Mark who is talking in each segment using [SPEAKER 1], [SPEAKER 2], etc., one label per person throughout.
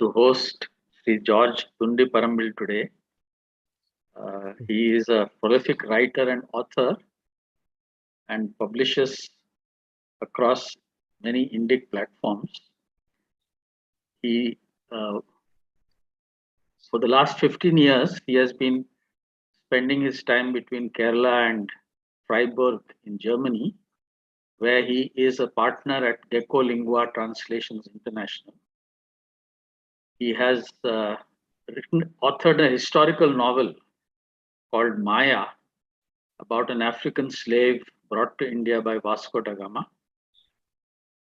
[SPEAKER 1] to host Shri George Thundiparambil today. He is a prolific writer and author and publishes across many Indic platforms. He, for the last 15 years, he has been spending his time between Kerala and Freiburg in Germany, where he is a partner at Gecko Lingua Translations International. He has authored a historical novel called Maya about an African slave brought to India by Vasco da Gama.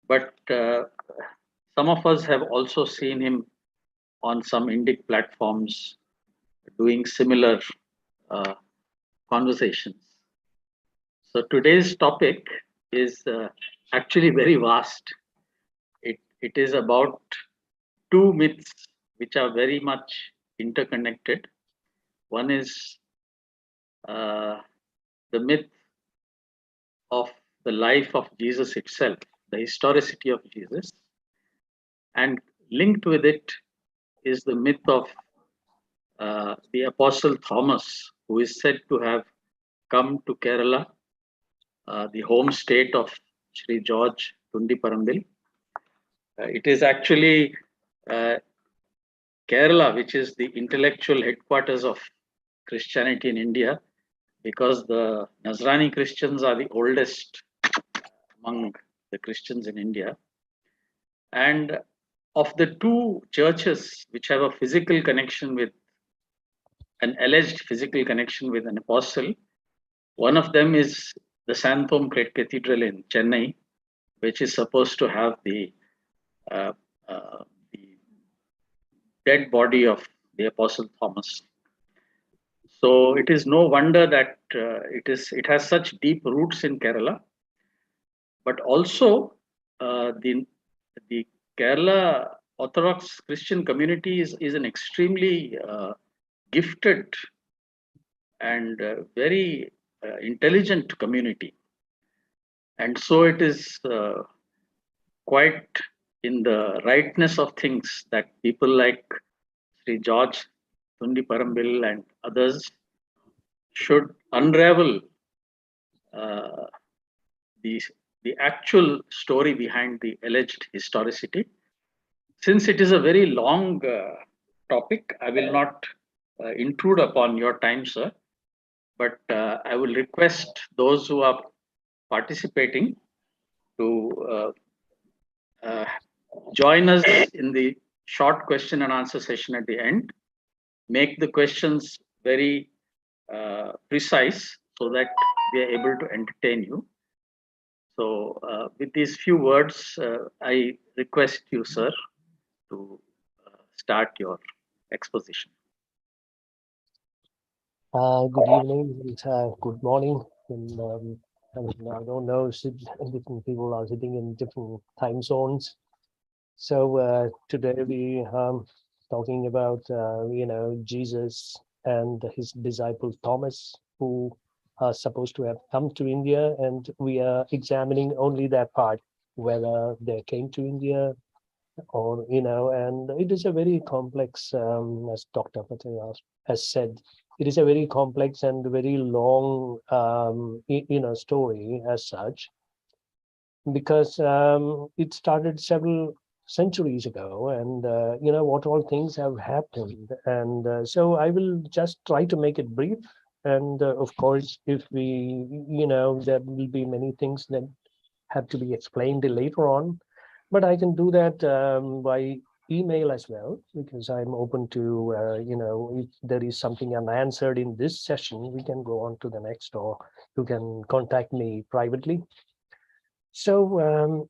[SPEAKER 1] But some of us have also seen him on some Indic platforms doing similar conversations. So today's topic is actually very vast. It is about two myths which are very much interconnected. One is the myth of the life of Jesus itself, the historicity of Jesus, and linked with it is the myth of the Apostle Thomas, who is said to have come to Kerala, the home state of Shri George Thundiparambil. It is actually Kerala, which is the intellectual headquarters of Christianity in India, because the Nazrani Christians are the oldest among the Christians in India. And of the two churches which have a physical connection with an alleged physical connection with an apostle, one of them is the Santhom Cathedral in Chennai, which is supposed to have the dead body of the Apostle Thomas. So it is no wonder that it has such deep roots in Kerala, but also the Kerala Orthodox Christian community is an extremely gifted and very intelligent community, and so it is quite in the rightness of things that people like Sri George Thundiparambil and others should unravel the actual story behind the alleged historicity. Since it is a very long topic, I will not intrude upon your time, sir, but I will request those who are participating to join us in the short question and answer session at the end. Make the questions very precise so that we are able to entertain you. So with these few words, I request you, sir, to start your exposition.
[SPEAKER 2] Good evening and good morning. I don't know, different people are sitting in different time zones. So today we talking about Jesus and his disciple Thomas, who are supposed to have come to India, and we are examining only that part, whether they came to India or and it is a very complex, as Dr. Patel has said, it is a very complex and very long story as such, because it started several centuries ago, and what all things have happened, and so I will just try to make it brief, and of course, if we there will be many things that have to be explained later on, but I can do that by email as well, because I'm open to, if there is something unanswered in this session, we can go on to the next, or you can contact me privately. So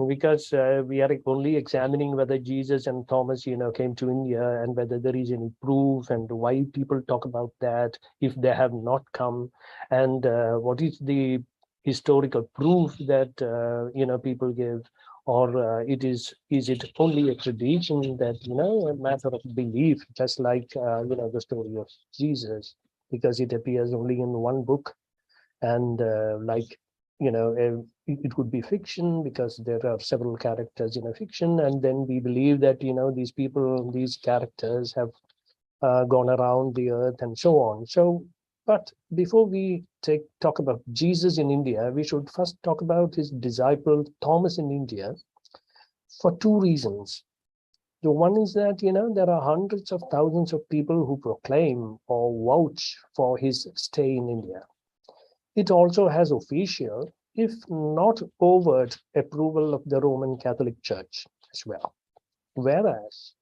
[SPEAKER 2] because we are only examining whether Jesus and Thomas, came to India, and whether there is any proof, and why people talk about that if they have not come, and what is the historical proof that people give, or is it only a tradition that a matter of belief, just like the story of Jesus, because it appears only in one book, and like it would be fiction because there are several characters in a fiction, and then we believe that these people, these characters have gone around the earth and so on. So, but before we talk about Jesus in India, we should first talk about his disciple Thomas in India for two reasons. The one is that there are hundreds of thousands of people who proclaim or vouch for his stay in India. It also has official, if not overt, approval of the Roman Catholic Church as well. Whereas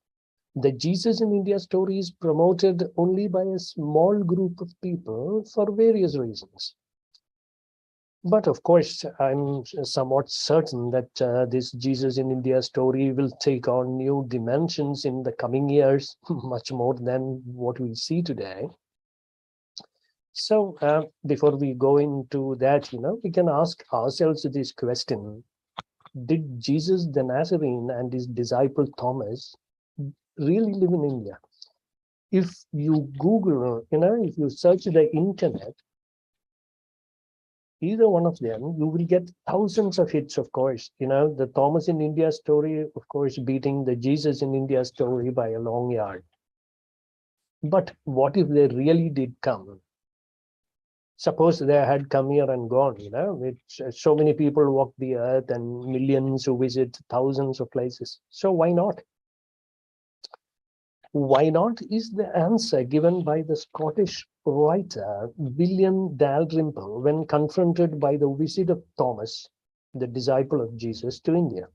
[SPEAKER 2] the Jesus in India story is promoted only by a small group of people for various reasons. But of course, I'm somewhat certain that this Jesus in India story will take on new dimensions in the coming years, much more than what we see today. So before we go into that, we can ask ourselves this question. Did Jesus the Nazarene and his disciple Thomas really live in India? If you Google, if you search the internet, either one of them, you will get thousands of hits, of course. The Thomas in India story, of course, beating the Jesus in India story by a long yard. But what if they really did come? Suppose they had come here and gone, which so many people walk the earth and millions who visit thousands of places. So why not? Why not is the answer given by the Scottish writer William Dalrymple when confronted by the visit of Thomas, the disciple of Jesus, to India.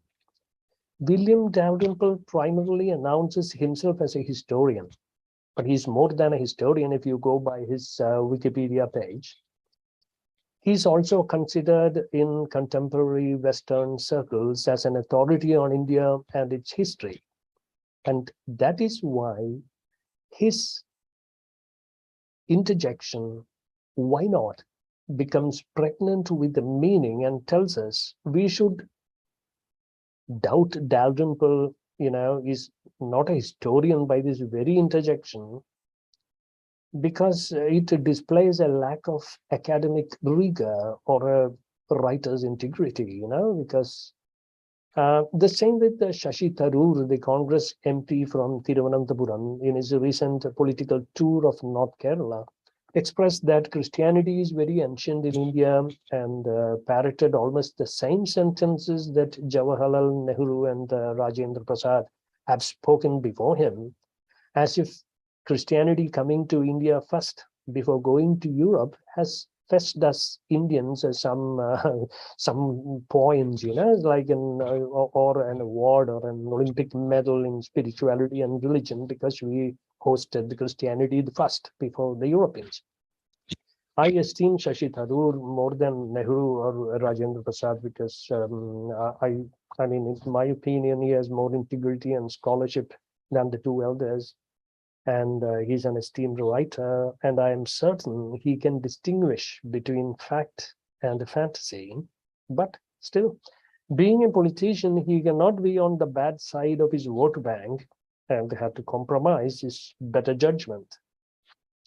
[SPEAKER 2] William Dalrymple primarily announces himself as a historian, but he's more than a historian if you go by his Wikipedia page. He's also considered in contemporary Western circles as an authority on India and its history. And that is why his interjection, why not, becomes pregnant with the meaning and tells us we should doubt Dalrymple, is not a historian by this very interjection, because it displays a lack of academic rigor or a writer's integrity, because the same with Shashi Tharoor, the Congress MP from Thiruvananthapuram, in his recent political tour of North Kerala, expressed that Christianity is very ancient in India and parroted almost the same sentences that Jawaharlal Nehru and Rajendra Prasad have spoken before him, as if Christianity coming to India first before going to Europe has fetched us Indians some points, like or an award or an Olympic medal in spirituality and religion because we hosted the Christianity first before the Europeans. I esteem Shashi Tharoor more than Nehru or Rajendra Prasad because I mean, in my opinion, he has more integrity and scholarship than the two elders. And he's an esteemed writer, and I am certain he can distinguish between fact and fantasy. But still, being a politician, he cannot be on the bad side of his vote bank and have to compromise his better judgment.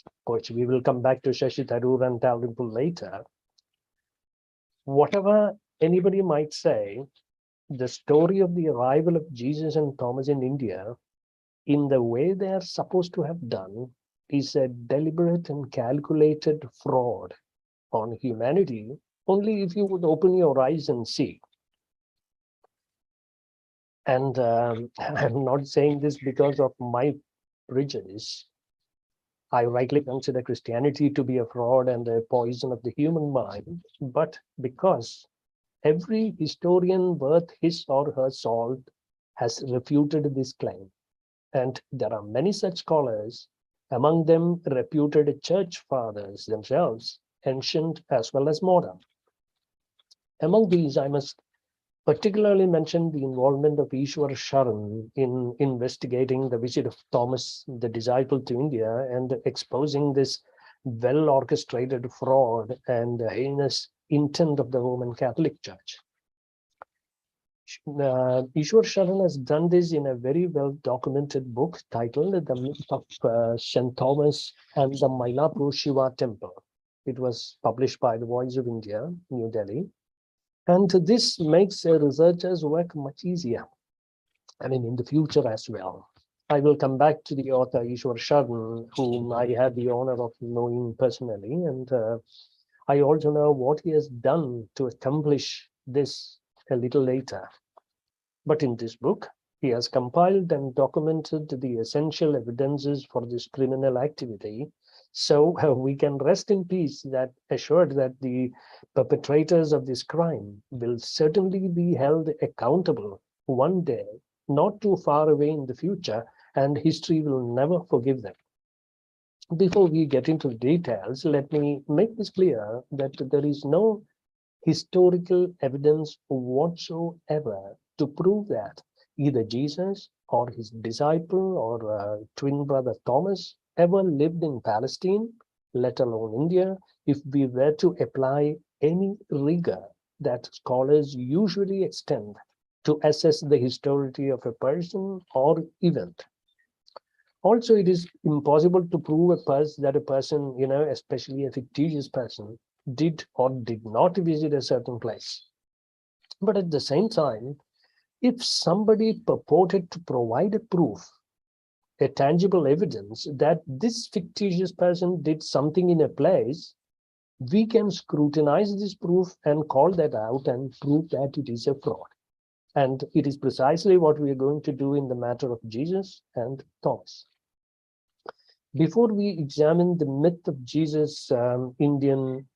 [SPEAKER 2] Of course, we will come back to Shashi Tharoor and Dalrymple later. Whatever anybody might say, the story of the arrival of Jesus and Thomas in India in the way they are supposed to have done is a deliberate and calculated fraud on humanity, only if you would open your eyes and see. And I'm not saying this because of my prejudice. I rightly consider Christianity to be a fraud and a poison of the human mind, but because every historian worth his or her salt has refuted this claim. And there are many such scholars, among them reputed church fathers themselves, ancient as well as modern. Among these, I must particularly mention the involvement of Ishwar Sharan in investigating the visit of Thomas, the disciple, to India and exposing this well-orchestrated fraud and heinous intent of the Roman Catholic Church. Ishwar Sharan has done this in a very well-documented book titled The Myth of St. Thomas and the Mylapore Shiva Temple. It was published by the Voice of India, New Delhi. And this makes a researcher's work much easier. I mean, in the future as well. I will come back to the author Ishwar Sharma, whom I had the honor of knowing personally, and I also know what he has done to accomplish this a little later. But in this book, he has compiled and documented the essential evidences for this criminal activity. So we can rest in peace, that assured that the perpetrators of this crime will certainly be held accountable one day, not too far away in the future, and history will never forgive them. Before we get into the details, let me make this clear that there is no historical evidence whatsoever to prove that either Jesus or his disciple or twin brother Thomas ever lived in Palestine, let alone India, if we were to apply any rigor that scholars usually extend to assess the historicity of a person or event. Also, it is impossible to prove that a person, especially a fictitious person, did or did not visit a certain place. But at the same time, if somebody purported to provide a proof, a tangible evidence that this fictitious person did something in a place, we can scrutinize this proof and call that out and prove that it is a fraud. And it is precisely what we are going to do in the matter of Jesus and Thomas. Before we examine the myth of Jesus' Indian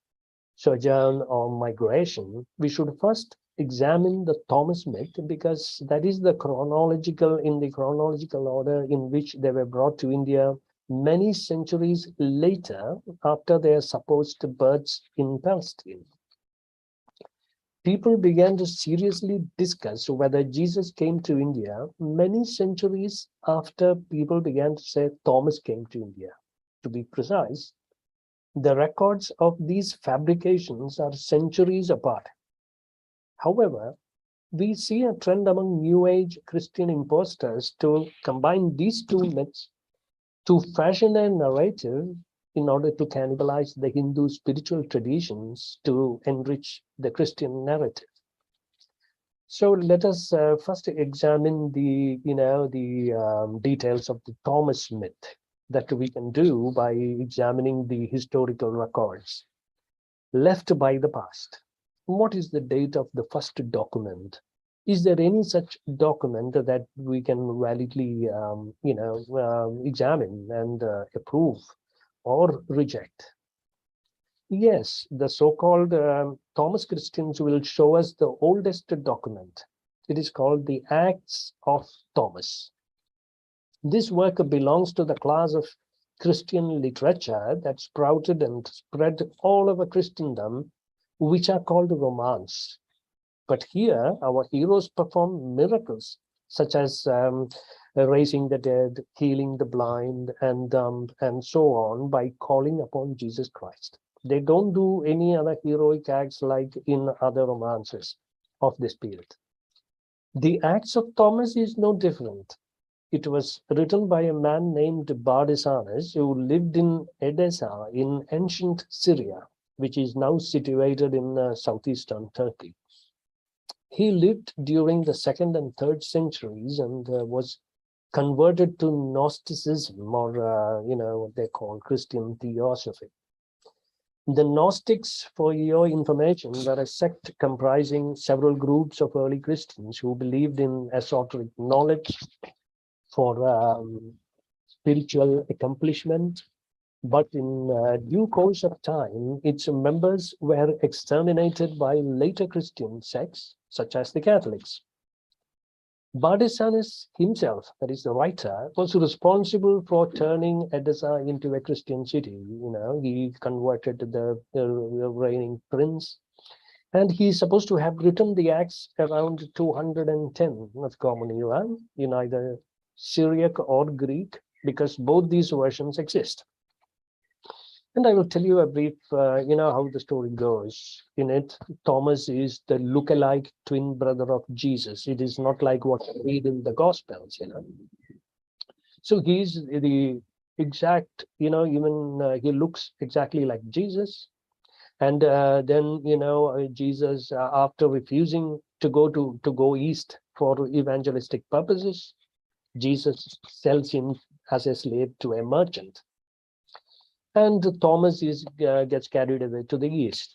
[SPEAKER 2] sojourn or migration, we should first examine the Thomas myth, because that is in the chronological order in which they were brought to India many centuries later after their supposed births in Palestine. People began to seriously discuss whether Jesus came to India many centuries after people began to say Thomas came to India. To be precise, the records of these fabrications are centuries apart. However, we see a trend among New Age Christian imposters to combine these two myths to fashion a narrative in order to cannibalize the Hindu spiritual traditions to enrich the Christian narrative. So let us first examine the details of the Thomas myth that we can do by examining the historical records left by the past. What is the date of the first document? Is there any such document that we can validly, examine and approve or reject? Yes, the so-called Thomas Christians will show us the oldest document. It is called the Acts of Thomas. This work belongs to the class of Christian literature that sprouted and spread all over Christendom, which are called romance. But here, our heroes perform miracles, such as raising the dead, healing the blind, and so on, by calling upon Jesus Christ. They don't do any other heroic acts like in other romances of this period. The Acts of Thomas is no different. It was written by a man named Bardesanes, who lived in Edessa in ancient Syria, which is now situated in southeastern Turkey. He lived during the 2nd and 3rd centuries and was converted to Gnosticism, or what they call Christian theosophy. The Gnostics, for your information, were a sect comprising several groups of early Christians who believed in esoteric knowledge for spiritual accomplishment. But in due course of time, its members were exterminated by later Christian sects, such as the Catholics. Bardesanes himself, that is the writer, was responsible for turning Edessa into a Christian city. He converted the reigning prince, and he's supposed to have written the Acts around 210 of Common Era in either Syriac or Greek, because both these versions exist. And I will tell you a brief, how the story goes. In it, Thomas is the look-alike twin brother of Jesus. It is not like what we read in the Gospels, So he's the exact, even he looks exactly like Jesus. And then, Jesus, after refusing to go east for evangelistic purposes, Jesus sells him as a slave to a merchant, and Thomas gets carried away to the east.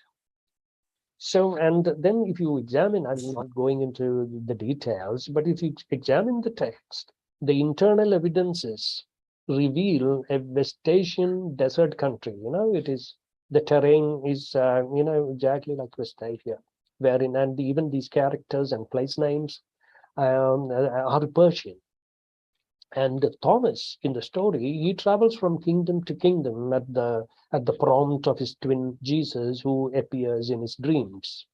[SPEAKER 2] So, and then if you examine, I'm not going into the details, but if you examine the text, the internal evidences reveal a West Asian desert country. It is, the terrain is, exactly like West Asia, wherein, and even these characters and place names are Persian. And Thomas, in the story, he travels from kingdom to kingdom at the prompt of his twin Jesus, who appears in his dreams.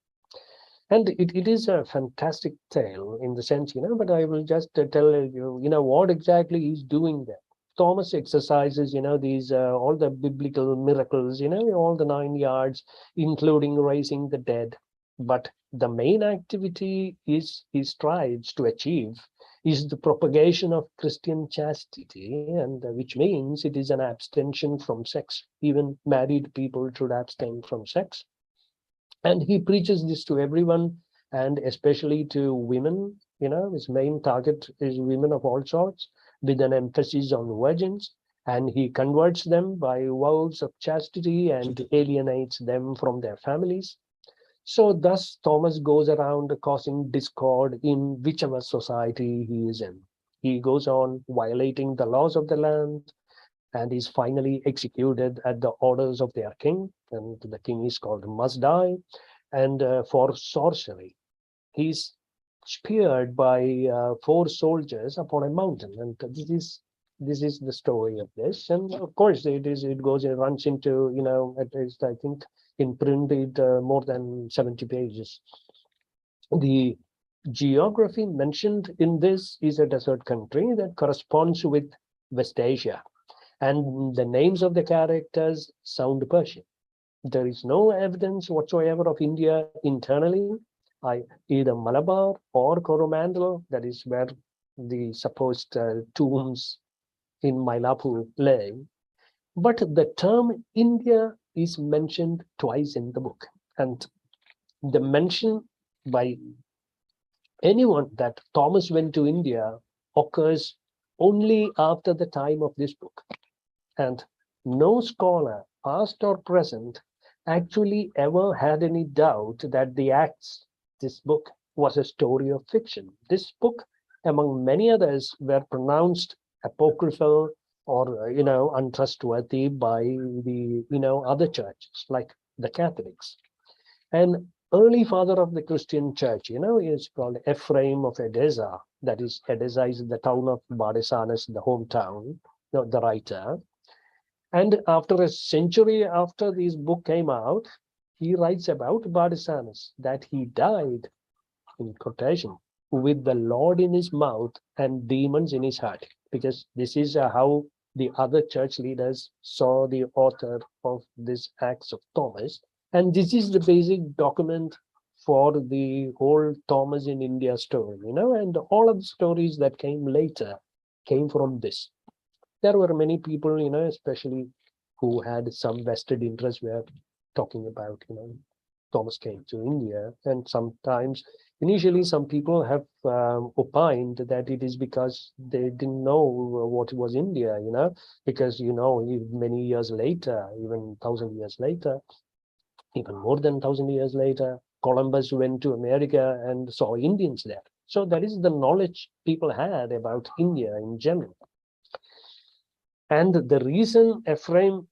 [SPEAKER 2] And it is a fantastic tale in the sense, but I will just tell you, what exactly he's doing there. Thomas exercises, these all the biblical miracles, all the 9 yards, including raising the dead. But the main activity he strives to achieve is the propagation of Christian chastity, and which means it is an abstention from sex. Even married people should abstain from sex. And he preaches this to everyone, and especially to women. His main target is women of all sorts, with an emphasis on virgins, and he converts them by vows of chastity and alienates them from their families. So thus Thomas goes around causing discord in whichever society he is in. He goes on violating the laws of the land, and is finally executed at the orders of their king. And the king is called Must Die. And for sorcery, he's speared by 4 soldiers upon a mountain. And this is the story of this. And of course, it runs into, at least I think in print it more than 70 pages. The geography mentioned in this is a desert country that corresponds with West Asia, and the names of the characters sound Persian. There is no evidence whatsoever of India internally, either Malabar or Coromandel, that is where the supposed tombs in Mylapore lay. But the term India is mentioned twice in the book. And the mention by anyone that Thomas went to India occurs only after the time of this book. And no scholar, past or present, actually ever had any doubt that the Acts, this book, was a story of fiction. This book, among many others, were pronounced apocryphal or, untrustworthy by the, other churches, like the Catholics. And early father of the Christian church, is called Ephraim of Edessa. That is, Edessa is the town of Bardesanes, the hometown, the writer. And after a century after this book came out, he writes about Bardesanes, that he died, in quotation, with the Lord in his mouth and demons in his heart. Because this is how the other church leaders saw the author of this Acts of Thomas. And this is the basic document for the whole Thomas in India story, and all of the stories that came later came from this. There were many people, especially who had some vested interest, were talking about, Thomas came to India. And sometimes, initially, some people have opined that it is because they didn't know what was India, because, many years later, even 1,000 years later, even more than 1,000 years later, Columbus went to America and saw Indians there. So that is the knowledge people had about India in general. And the reason Ephraim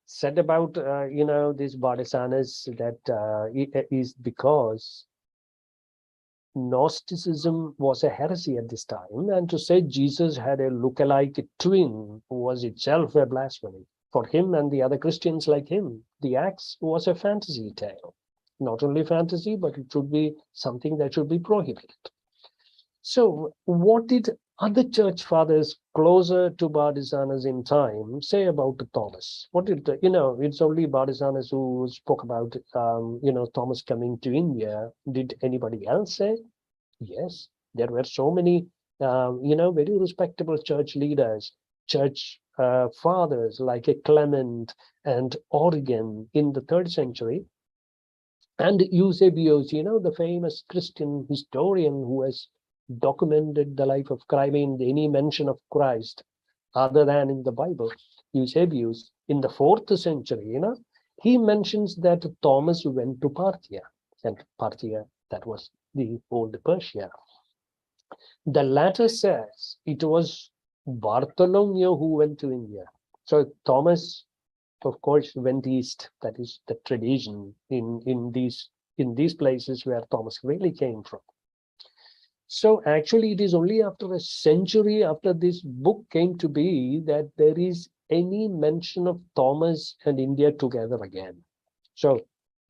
[SPEAKER 2] said about, these Bardesanes, that is because Gnosticism was a heresy at this time, and to say Jesus had a lookalike twin was itself a blasphemy. For him and the other Christians like him, the Acts was a fantasy tale. Not only fantasy, but it should be something that should be prohibited. So what did other church fathers closer to Bardesanes in time say about Thomas? What did, it's only Bardesanes who spoke about, Thomas coming to India. Did anybody else say? Yes, there were so many, very respectable church leaders, church fathers like a Clement and Origen in the 3rd century, And Eusebius, the famous Christian historian who has documented the life of Christ, I mean, any mention of Christ other than in the Bible, Eusebius, in the 4th century, he mentions that Thomas went to Parthia, and Parthia, that was the old Persia. The latter says it was Bartholomew who went to India. So Thomas, of course, went east. That is the tradition in these places where Thomas really came from. So actually, it is only after a century after this book came to be that there is any mention of Thomas and India together again. So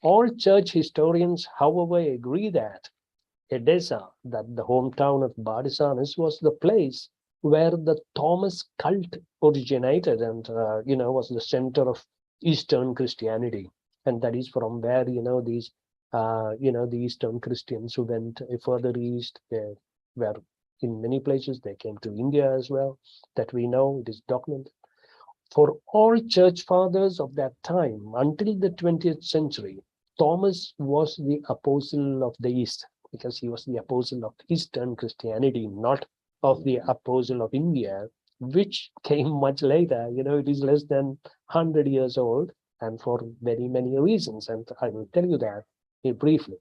[SPEAKER 2] all church historians, however, agree that Edessa, that the hometown of Barisanes, was the place where the Thomas cult originated and, was the center of Eastern Christianity. And that is from where, the Eastern Christians who went further east, they were in many places, they came to India as well, that we know, it is documented. For all church fathers of that time, until the 20th century, Thomas was the apostle of the East, because he was the apostle of Eastern Christianity, not of the apostle of India, which came much later. It is less than 100 years old, and for very many reasons. And I will tell you that briefly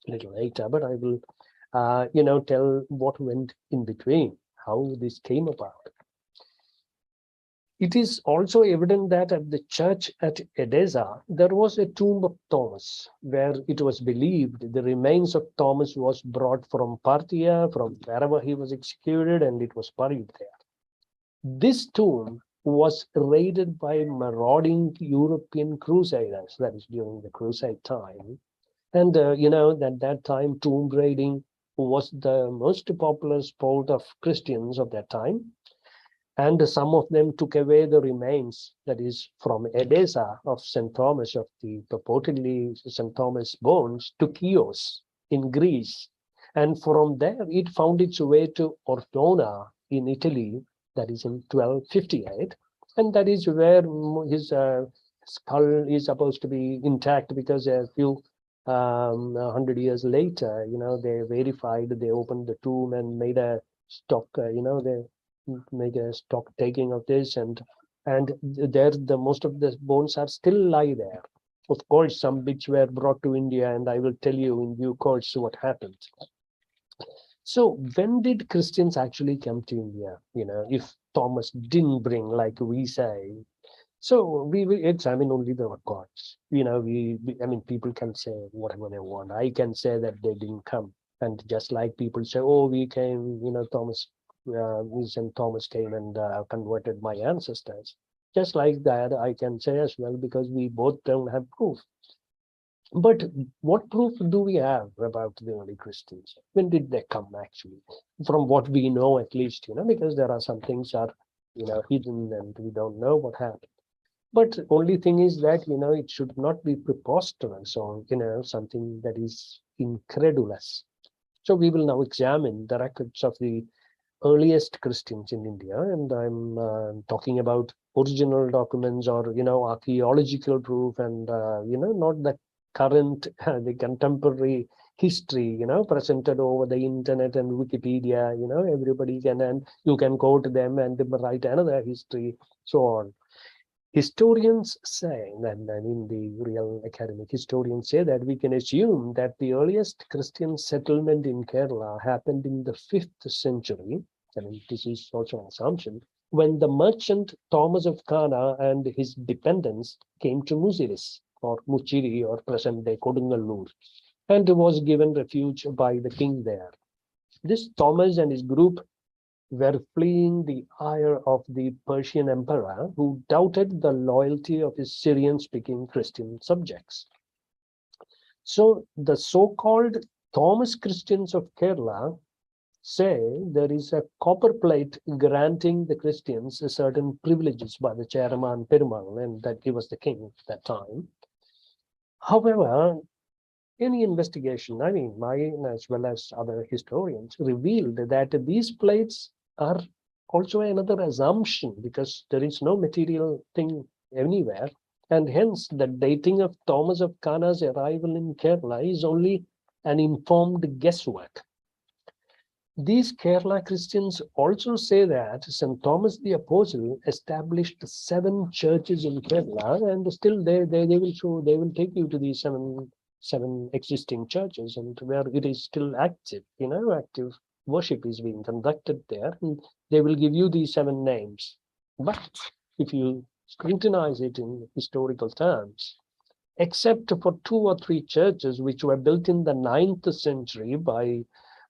[SPEAKER 2] a little later, but I will, tell what went in between, how this came about. It is also evident that at the church at Edessa, there was a tomb of Thomas, where it was believed the remains of Thomas was brought from Parthia, from wherever he was executed, and it was buried there. This tomb was raided by marauding European crusaders, that is during the Crusade time. And, at that time, tomb raiding was the most popular sport of Christians of that time. And some of them took away the remains, that is from Edessa, of St. Thomas, of the purportedly St. Thomas bones, to Chios in Greece. And from there, it found its way to Ortona in Italy, that is in 1258. And that is where his skull is supposed to be intact, because a few 100 years later, they verified, they opened the tomb and made a stock, they make a stock taking of this, and there the most of the bones are still lie there. Of course, some bits were brought to India, and I will tell you in due course what happened. So when did Christians actually come to India? If Thomas didn't bring, like we say, so we examine only the records. People can say whatever they want. I can say that they didn't come, and just like people say, oh, we came, Thomas, St. Thomas came and converted my ancestors. Just like that, I can say as well, because we both don't have proof. But what proof do we have about the early Christians? When did they come actually? From what we know, at least, because there are some things are, hidden and we don't know what happened. But only thing is that, it should not be preposterous or, something that is incredulous. So we will now examine the records of the earliest Christians in India, and I'm talking about original documents or, archaeological proof, and, not the current, the contemporary history, presented over the internet and Wikipedia, everybody can, and you can quote them and write another history, so on. Historians say, and I mean the real academic historians say, that we can assume that the earliest Christian settlement in Kerala happened in the 5th century. I mean, this is also an assumption, when the merchant Thomas of Cana and his dependents came to Musiris, or Muchiri, or present-day Kodungalur, and was given refuge by the king there. This Thomas and his group were fleeing the ire of the Persian emperor, who doubted the loyalty of his Syrian-speaking Christian subjects. So the so-called Thomas Christians of Kerala say there is a copper plate granting the Christians certain privileges by the chairman Perumal, and that he was the king at that time. However, any investigation, I mean, mine as well as other historians, revealed that these plates are also another assumption, because there is no material thing anywhere. And hence the dating of Thomas of Kana's arrival in Kerala is only an informed guesswork. These Kerala Christians also say that St. Thomas the Apostle established 7 churches in Kerala, and still they will show, they will take you to these seven existing churches, and where it is still active, active worship is being conducted there, and they will give you these 7 names. But if you scrutinize it in historical terms, except for 2 or 3 churches which were built in the 9th century by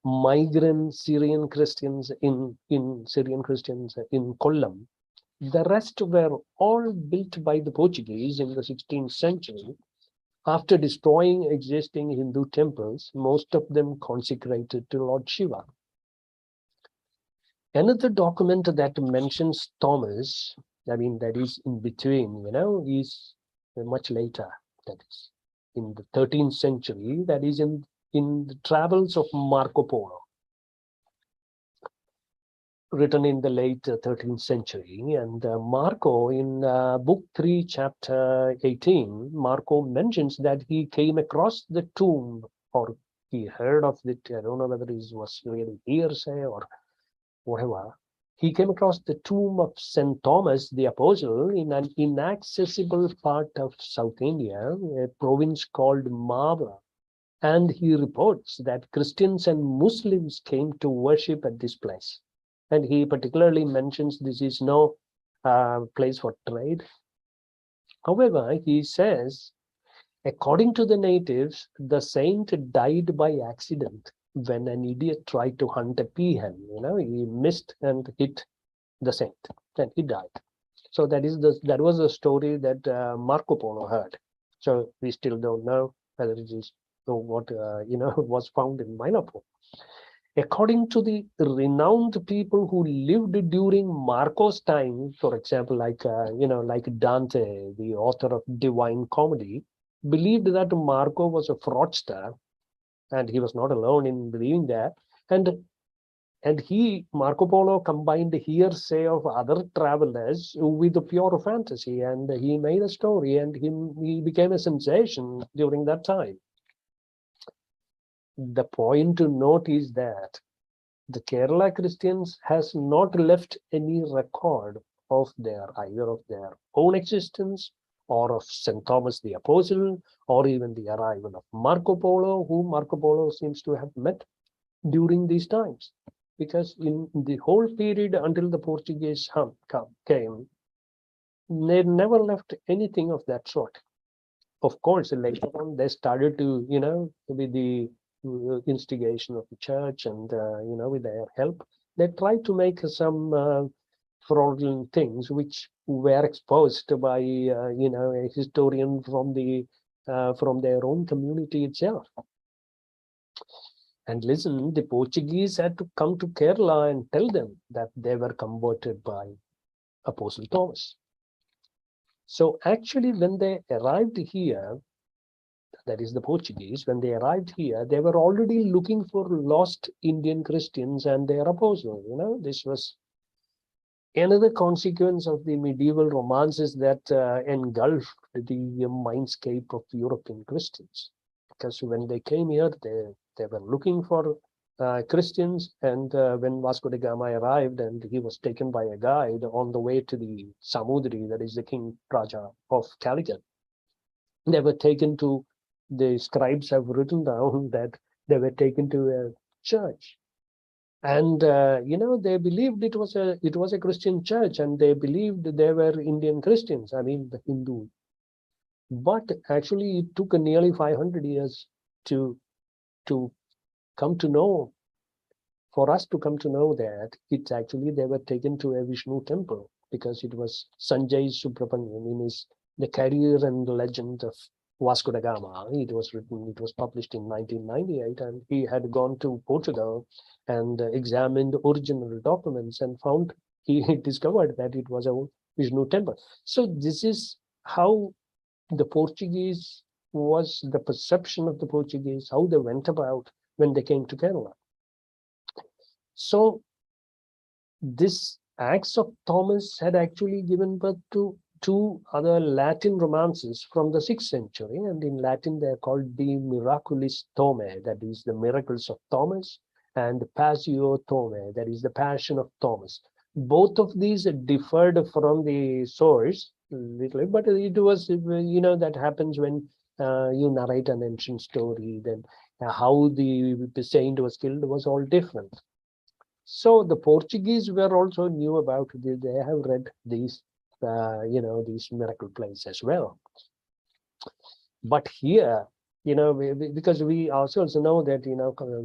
[SPEAKER 2] migrant Syrian Christians in Kollam, the rest were all built by the Portuguese in the 16th century after destroying existing Hindu temples, most of them consecrated to Lord Shiva. Another document that mentions Thomas, that is in between, is much later. That is in the 13th century. That is in the travels of Marco Polo, written in the late 13th century. And Marco, in book 3, chapter 18, Marco mentions that he came across the tomb, or he heard of it. I don't know whether it was really hearsay or whatever. He came across the tomb of St. Thomas the Apostle in an inaccessible part of South India, a province called Mava. And he reports that Christians and Muslims came to worship at this place. And he particularly mentions this is no place for trade. However, he says, according to the natives, the saint died by accident when an idiot tried to hunt a peahen. He missed and hit the saint, and he died. So that was the story that Marco Polo heard. So we still don't know whether it is what was found in Mainapur. According to the renowned people who lived during Marco's time, for example, like Dante, the author of Divine Comedy, believed that Marco was a fraudster, and he was not alone in believing that. And Marco Polo, combined the hearsay of other travelers with the pure fantasy, and he made a story, and he became a sensation during that time. The point to note is that the Kerala Christians has not left any record of either of their own existence, or of St. Thomas the Apostle, or even the arrival of Marco Polo, whom Marco Polo seems to have met during these times. Because in the whole period until the Portuguese came, they never left anything of that sort. Of course, later on, they started to, with the instigation of the church and, with their help, they tried to make some fraudulent things which were exposed by, a historian from their own community itself. And listen, the Portuguese had to come to Kerala and tell them that they were converted by Apostle Thomas. So actually, when they arrived here, that is the Portuguese, when they arrived here, they were already looking for lost Indian Christians and their apostle. This was another consequence of the medieval romances that engulfed the mindscape of European Christians. Because when they came here, they were looking for Christians, and when Vasco da Gama arrived and he was taken by a guide on the way to the Samudri, that is the King Raja of Calicut, they were taken to, the scribes have written down that they were taken to a church, and they believed it was a Christian church, and they believed they were Indian Christians, the Hindu. But actually, it took nearly 500 years to come to know, for us to come to know that it's actually they were taken to a Vishnu temple, because it was Sanjay Subrahmanyam in The Career and Legend of Vasco da Gama. It was published in 1998, and he had gone to Portugal and examined original documents and he discovered that it was a Vishnu temple. So this is how the Portuguese was, the perception of the Portuguese, how they went about when they came to Kerala. So this Acts of Thomas had actually given birth to two other Latin romances from the 6th century, and in Latin they are called the Miraculis Thomae, that is the miracles of Thomas, and Passio Thomae, that is the passion of Thomas. Both of these differed from the source little, but it was, that happens when you narrate an ancient story, then how the saint was killed was all different. So the Portuguese were also knew about this. They have read these, these miracle plays as well. But here, because we ourselves know that,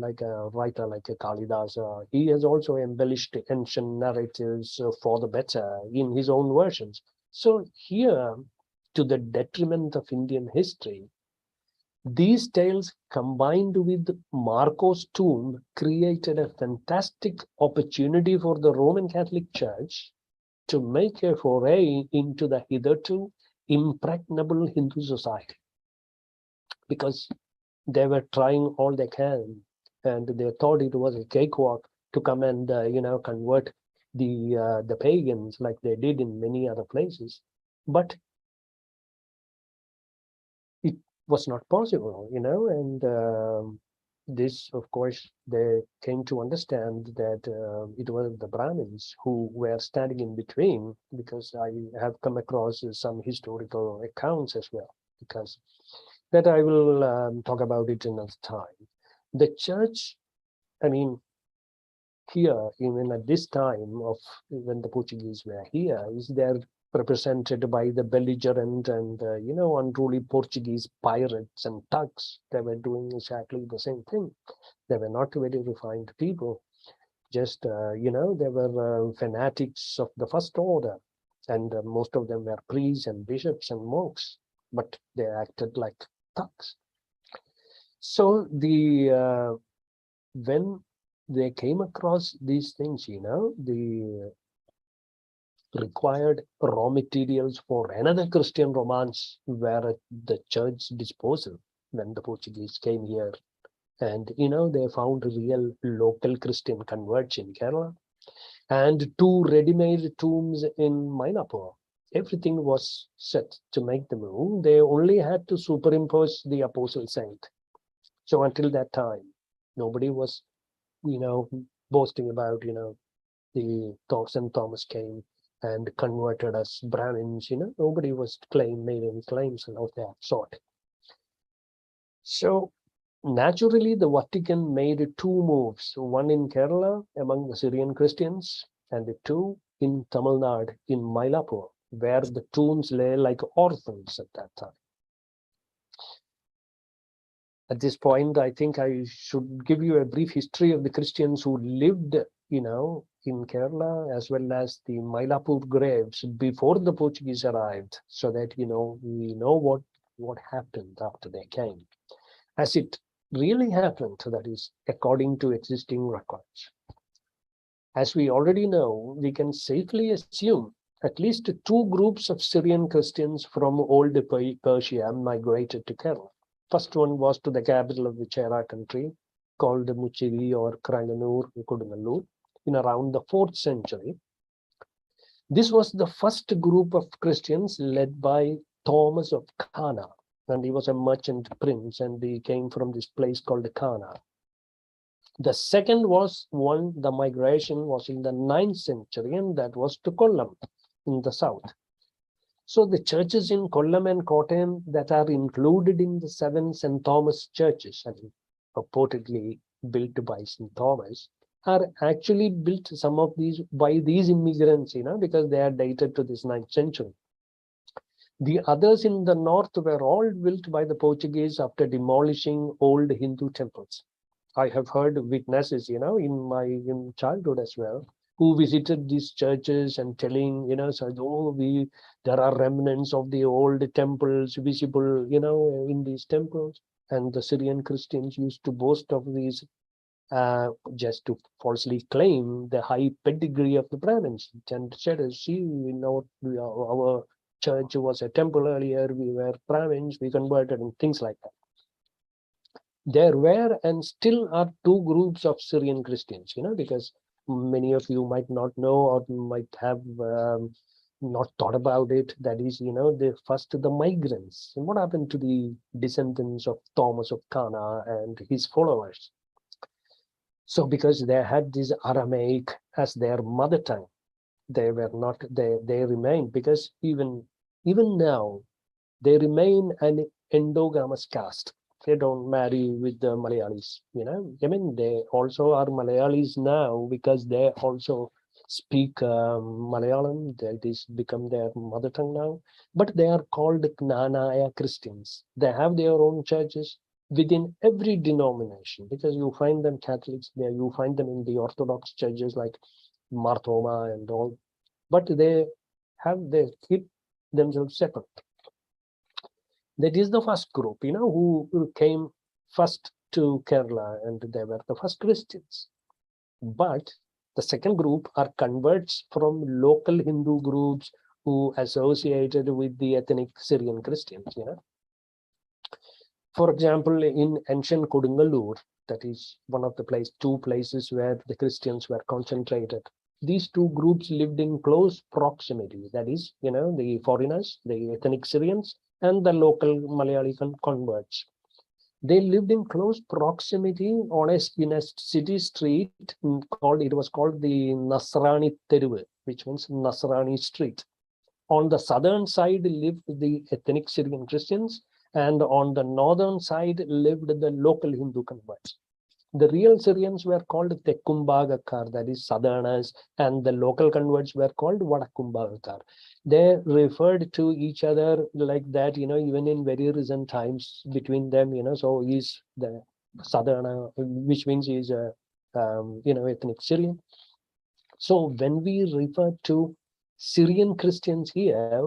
[SPEAKER 2] like a writer like a Kalidasa, he has also embellished ancient narratives for the better in his own versions. So here, to the detriment of Indian history, these tales combined with Marco's tomb created a fantastic opportunity for the Roman Catholic Church to make a foray into the hitherto impregnable Hindu society, because they were trying all they can, and they thought it was a cakewalk to come and convert the pagans like they did in many other places, but it was not possible, and this, of course, they came to understand that it was the Brahmins who were standing in between, because I have come across some historical accounts as well, because that I will talk about it another time. The church, I mean, here, even at this time of when the Portuguese were here, is there represented by the belligerent and unruly Portuguese pirates and thugs. They were doing exactly the same thing. They were not very refined people. Just they were fanatics of the first order, and most of them were priests and bishops and monks, but they acted like thugs. So the when they came across these things, the required raw materials for another Christian romance were at the church disposal when the Portuguese came here. And, they found real local Christian converts in Kerala and two ready-made tombs in Mylapore. Everything was set to make the move. They only had to superimpose the apostle saint. So until that time, nobody was, boasting about, the St. Thomas came and converted us Brahmins, nobody was made any claims of that sort. So naturally, the Vatican made two moves, one in Kerala among the Syrian Christians, and two in Tamil Nadu, in Mylapore, where the tombs lay like orphans at that time. At this point, I think I should give you a brief history of the Christians who lived, in Kerala, as well as the Mylapore graves before the Portuguese arrived, so that, we know what happened after they came, as it really happened, that is, according to existing records. As we already know, we can safely assume at least two groups of Syrian Christians from old Persia migrated to Kerala. First one was to the capital of the Chera country, called Muchiri or Kranganur, Kodunallur, in around the 4th century. This was the first group of Christians led by Thomas of Cana, and he was a merchant prince, and he came from this place called Cana. The second the migration was in the 9th century, and that was to Kollam in the south. So the churches in Kollam and Kottayam that are included in the 7 St. Thomas churches, and purportedly built by St. Thomas, are actually built, some of these, by these immigrants, because they are dated to this 9th century. The others in the north were all built by the Portuguese after demolishing old Hindu temples. I have heard witnesses, in my childhood as well, who visited these churches and telling, there are remnants of the old temples visible, in these temples. And the Syrian Christians used to boast of these just to falsely claim the high pedigree of the Brahmins. And said, see, our church was a temple earlier, we were Brahmins, we converted, and things like that. There were and still are two groups of Syrian Christians, because many of you might not know or might have not thought about it. That is, the first the migrants. And what happened to the descendants of Thomas of Cana and his followers? So because they had this Aramaic as their mother tongue, they were not, they remained, because even now they remain an endogamous caste. They don't marry with the Malayalis, I mean, they also are Malayalis now because they also speak Malayalam. That is become their mother tongue now. But they are called Knanaya Christians. They have their own churches within every denomination, because you find them Catholics there, you find them in the Orthodox churches like Marthoma and all, but they keep themselves separate. That is the first group, who came first to Kerala, and they were the first Christians. But the second group are converts from local Hindu groups who associated with the ethnic Syrian Christians. For example, in ancient Kodungalur, that is one of the two places where the Christians were concentrated. These two groups lived in close proximity. That is, the foreigners, the ethnic Syrians, and the local Malayali converts. They lived in close proximity in a city street it was called the Nasrani Teruvu, which means Nasrani street. On the southern side lived the ethnic Syrian Christians, and on the northern side lived the local Hindu converts. The real Syrians were called Tekkumbagakar, that is southerners, and the local converts were called Vadakumbagakar. They referred to each other like that, even in very recent times between them, so he's the southerner, which means he's a, ethnic Syrian. So when we refer to Syrian Christians here,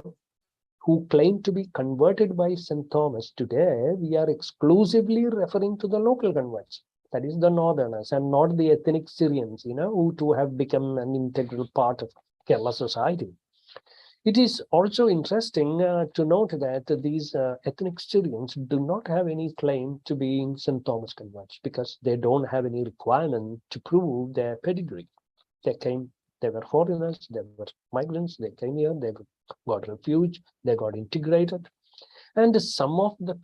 [SPEAKER 2] who claim to be converted by St. Thomas today, we are exclusively referring to the local converts. That is the northerners, and not the ethnic Syrians, who too have become an integral part of Kerala society. It is also interesting to note that these ethnic Syrians do not have any claim to being St. Thomas converts, because they don't have any requirement to prove their pedigree. They were foreigners, they were migrants, they came here, they got refuge, they got integrated. And some of the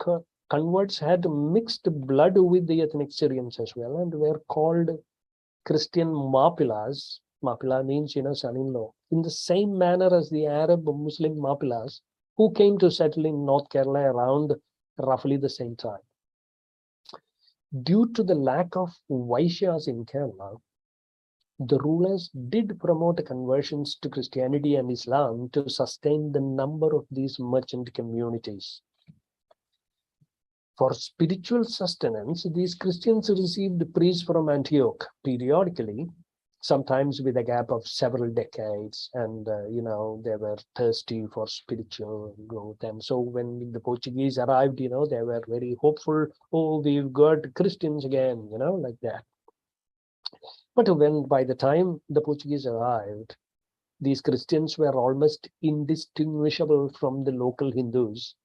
[SPEAKER 2] converts had mixed blood with the ethnic Syrians as well, and were called Christian Mapilas. Mapila means, son-in-law, in the same manner as the Arab Muslim Mapilas who came to settle in North Kerala around roughly the same time. Due to the lack of Vaishyas in Kerala, the rulers did promote conversions to Christianity and Islam to sustain the number of these merchant communities. For spiritual sustenance, these Christians received priests from Antioch periodically, sometimes with a gap of several decades, and they were thirsty for spiritual growth. And so when the Portuguese arrived, they were very hopeful. Oh, we've got Christians again, like that. But by the time the Portuguese arrived, these Christians were almost indistinguishable from the local Hindus,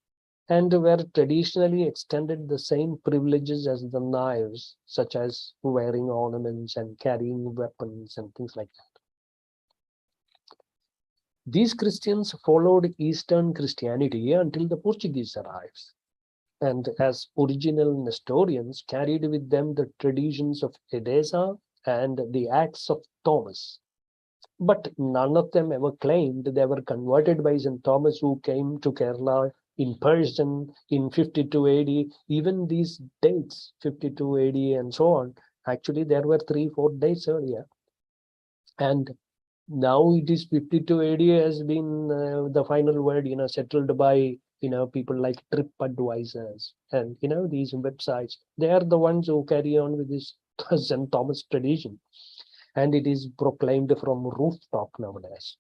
[SPEAKER 2] and were traditionally extended the same privileges as the naives, such as wearing ornaments and carrying weapons and things like that. These Christians followed Eastern Christianity until the Portuguese arrived, and as original Nestorians carried with them the traditions of Edessa and the Acts of Thomas. But none of them ever claimed they were converted by St. Thomas, who came to Kerala in person in 52 AD. Even these dates, 52 AD and so on, actually there were 3-4 dates earlier. And now it is 52 AD has been the final word, settled by, people like trip advisors and, these websites. They are the ones who carry on with this St. Thomas tradition. And it is proclaimed from rooftop nowadays.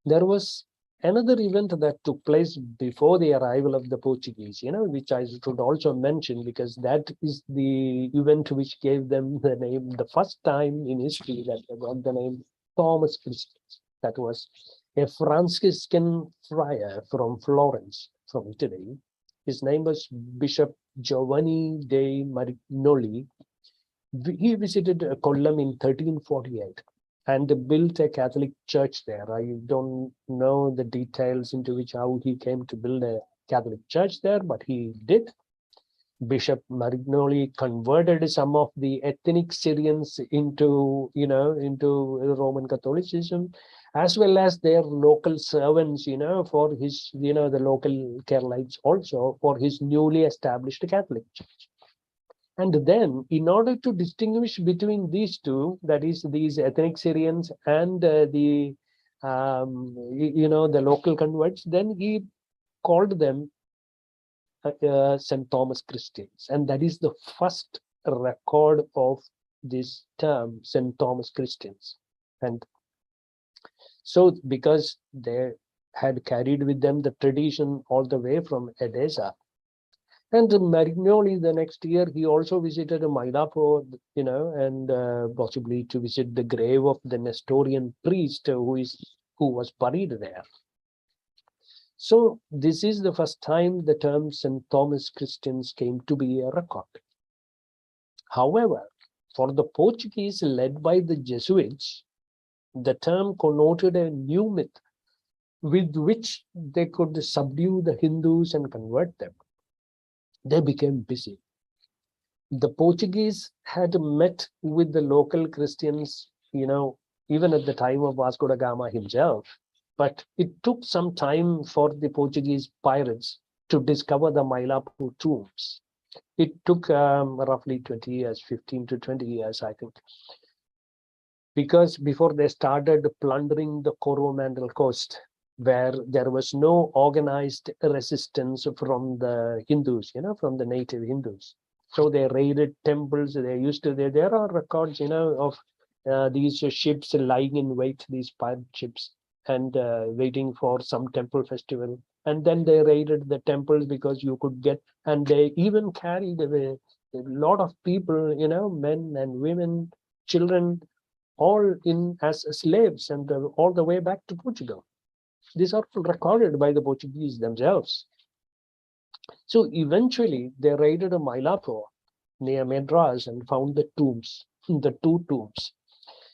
[SPEAKER 2] There was another event that took place before the arrival of the Portuguese, which I should also mention, because that is the event which gave them the name, the first time in history that they got the name Thomas Christians. That was a Franciscan friar from Florence, from Italy. His name was Bishop Giovanni de Marignoli. He visited Kollam in 1348. and built a Catholic church there. I don't know the details into which how he came to build a Catholic church there, but he did. Bishop Marignoli converted some of the ethnic Syrians into, into Roman Catholicism, as well as their local servants, for his, the local Keralites also for his newly established Catholic Church. And then, in order to distinguish between these two, that is, these ethnic Syrians and the local converts, then he called them St. Thomas Christians. And that is the first record of this term, St. Thomas Christians. And so, because they had carried with them the tradition all the way from Edessa. And Marignoli, the next year, he also visited Mylapore, and possibly to visit the grave of the Nestorian priest who was buried there. So this is the first time the term St. Thomas Christians came to be a record. However, for the Portuguese led by the Jesuits, the term connoted a new myth with which they could subdue the Hindus and convert them. They became busy. The Portuguese had met with the local Christians, even at the time of Vasco da Gama himself. But it took some time for the Portuguese pirates to discover the Mylapore tombs. It took roughly 20 years, 15 to 20 years, I think. Because before they started plundering the Coromandel coast, where there was no organized resistance from the Hindus, from the native Hindus. So they raided temples. There are records, of these ships lying in wait, these pirate ships, and waiting for some temple festival. And then they raided the temples because you could get, and they even carried away a lot of people, men and women, children, all in as slaves, and all the way back to Portugal. These are recorded by the Portuguese themselves. So eventually they raided a Mylapore near Madras and found the tombs, the two tombs.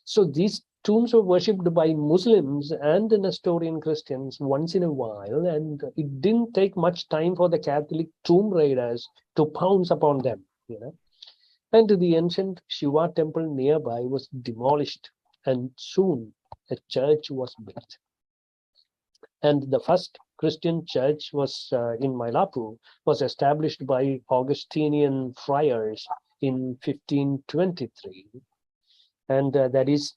[SPEAKER 2] So these tombs were worshipped by Muslims and the Nestorian Christians once in a while, and it didn't take much time for the Catholic tomb raiders to pounce upon them, And the ancient Shiva temple nearby was demolished, and soon a church was built. And the first Christian church was in Mylapore, was established by Augustinian friars in 1523. And that is,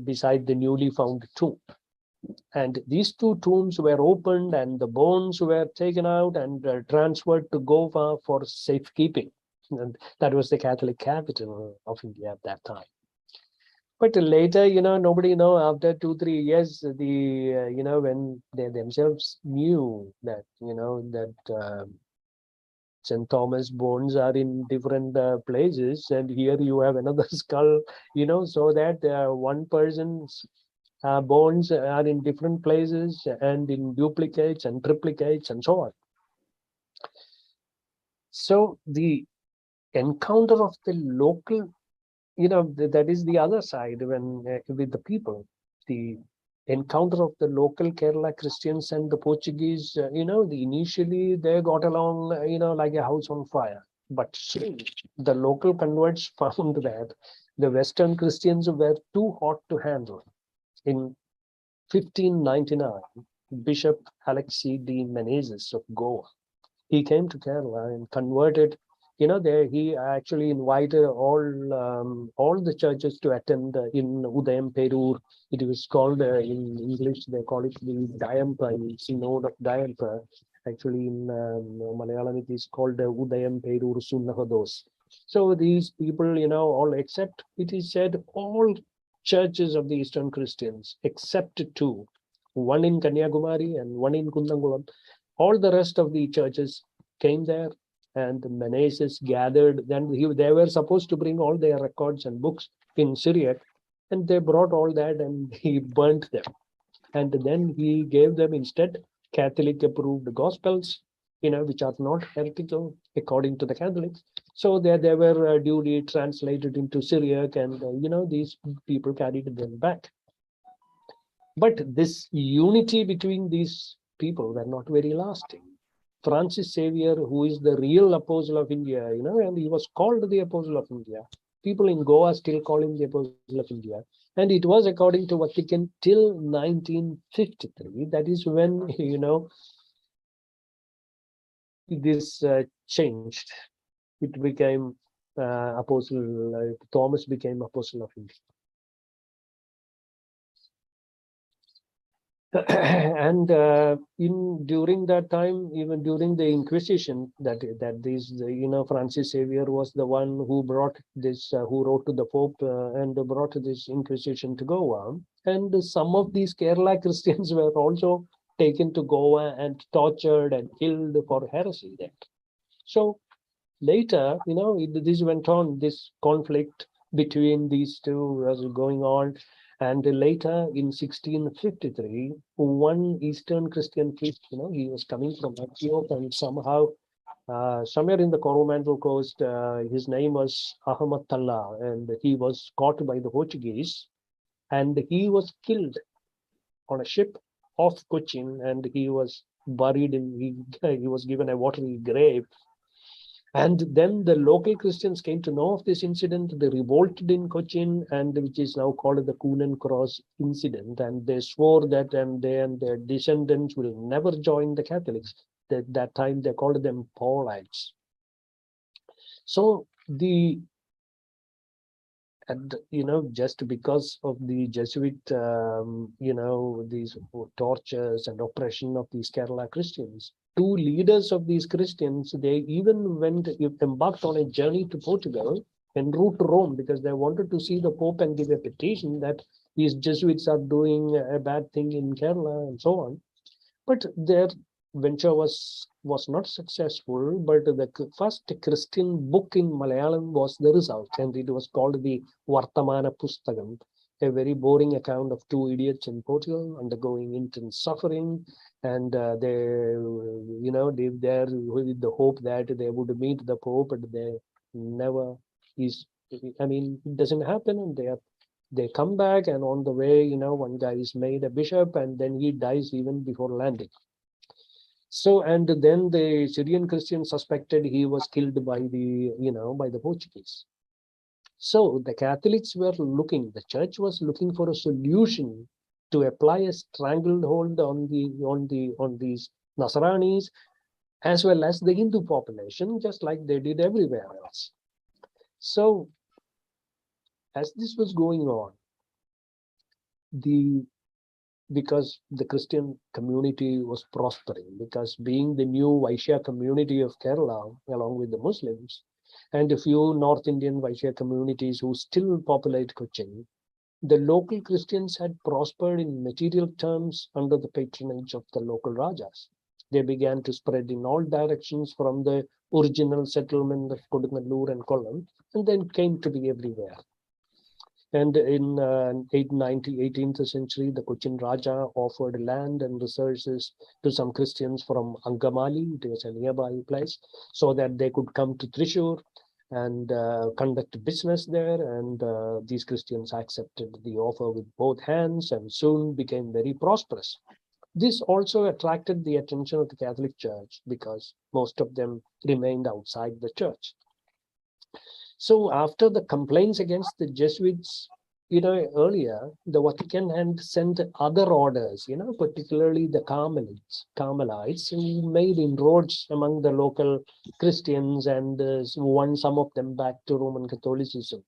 [SPEAKER 2] beside the newly found tomb. And these two tombs were opened and the bones were taken out and transferred to Goa for safekeeping. And that was the Catholic capital of India at that time. But later, nobody after 2-3 years, when they themselves knew that, that St. Thomas bones are in different places, and here you have another skull, so that one person's bones are in different places and in duplicates and triplicates and so on. So the encounter of the local, that is the other side when with the people, the encounter of the local Kerala Christians and the Portuguese, initially they got along, like a house on fire. But soon the local converts found that the Western Christians were too hot to handle. In 1599, Bishop Alexis de Menezes of Goa, he came to Kerala and converted. There he actually invited all the churches to attend in Udayam Perur. It was called in English, they call it the Dayampa, Synod of Dayampa. Actually, in Malayalam, it is called Udayam Perur Sunnahados. So these people, all except, it is said, all churches of the Eastern Christians, except two, one in Kanyakumari and one in Kundangulam, all the rest of the churches came there, and the Menezes gathered. Then they were supposed to bring all their records and books in Syriac, and they brought all that and he burnt them. And then he gave them instead Catholic approved gospels, which are not heretical according to the Catholics. So they were duly translated into Syriac, and these people carried them back. But this unity between these people were not very lasting. Francis Xavier, who is the real apostle of India, and he was called the apostle of India. People in Goa still call him the apostle of India. And it was according to Vatican till 1953. That is when, this changed. It became apostle, Thomas became apostle of India. And in during that time, even during the Inquisition, Francis Xavier was the one who brought this, who wrote to the Pope and brought this Inquisition to Goa. And some of these Kerala Christians were also taken to Goa and tortured and killed for heresy there. So later, this went on, this conflict between these two was going on. And later in 1653, one Eastern Christian priest, he was coming from Antioch, and somehow, somewhere in the Coromandel coast, his name was Ahmad Tallah, and he was caught by the Portuguese, and he was killed on a ship off Cochin, and he was buried he was given a watery grave. And then the local Christians came to know of this incident. They revolted in Cochin, and which is now called the Coonan Cross incident. And they swore that, and they and their descendants will never join the Catholics. At that time, they called them Paulites. So just because of the Jesuit, these tortures and oppression of these Kerala Christians, two leaders of these Christians, they even embarked on a journey to Portugal en route to Rome, because they wanted to see the Pope and give a petition that these Jesuits are doing a bad thing in Kerala and so on. But their venture was not successful. But the first Christian book in Malayalam was the result, and it was called the Vartamana Pustakam, a very boring account of two idiots in Portugal undergoing intense suffering, and they live there with the hope that they would meet the Pope, but they never is. I mean, it doesn't happen, and they come back, and on the way, one guy is made a bishop, and then he dies even before landing. So, and then the Syrian Christians suspected he was killed by the Portuguese. So the Catholics were the church was looking for a solution to apply a stranglehold on these Nasranis, as well as the Hindu population, just like they did everywhere else. So as this was going on, because the Christian community was prospering, because being the new Vaishya community of Kerala, along with the Muslims, and a few North Indian Vaishya communities who still populate Cochin, the local Christians had prospered in material terms under the patronage of the local Rajas. They began to spread in all directions from the original settlement of Kodunallur and Kollam, and then came to be everywhere. And in 18th century, the Cochin Raja offered land and resources to some Christians from Angamali, it was a nearby place, so that they could come to Thrissur and conduct business there. And these Christians accepted the offer with both hands and soon became very prosperous. This also attracted the attention of the Catholic Church, because most of them remained outside the church. So after the complaints against the Jesuits, earlier, the Vatican had sent other orders, particularly the Carmelites, who made inroads among the local Christians and won some of them back to Roman Catholicism.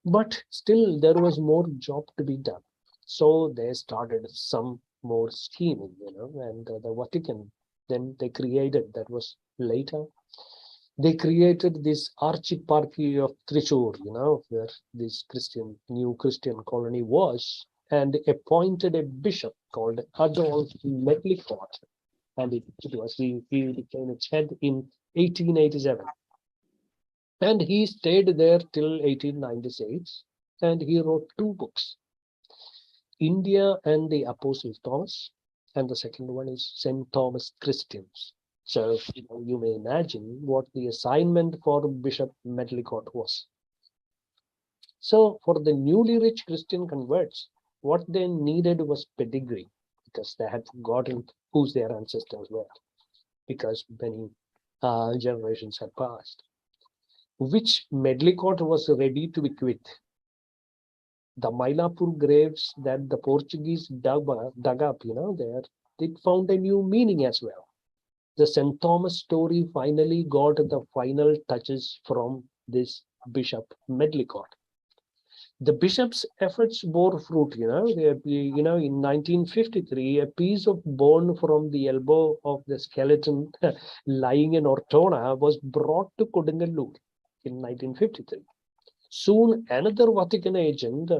[SPEAKER 2] But still, there was more job to be done. So they started some more scheming, and the Vatican, then they created, that was later, they created this archeparchy of Thrissur, where this new Christian colony was, and appointed a bishop called Adolf Medlicott, and he became its head in 1887. And he stayed there till 1896, and he wrote two books, India and the Apostle Thomas, and the second one is St. Thomas Christians. So you may imagine what the assignment for Bishop Medlicott was. So for the newly rich Christian converts, what they needed was pedigree, because they had forgotten whose their ancestors were, because many generations had passed, which Medlicott was ready to bequeath. The Mylapore graves that the Portuguese dug up, there, it found a new meaning as well. The St. Thomas story finally got the final touches from this Bishop Medlicott. The bishop's efforts bore fruit. In 1953, a piece of bone from the elbow of the skeleton lying in Ortona was brought to Kodungalur in 1953. Soon, another Vatican agent,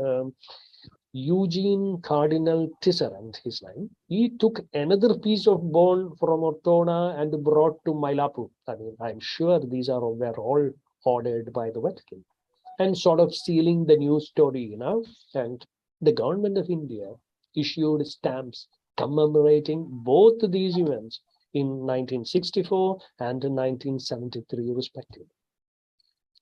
[SPEAKER 2] Eugene Cardinal Tisserand, his name, he took another piece of bone from Ortona and brought to Mylapore. I mean, I'm sure these were all ordered by the Vatican, and sort of sealing the news story, And the government of India issued stamps commemorating both these events in 1964 and 1973, respectively.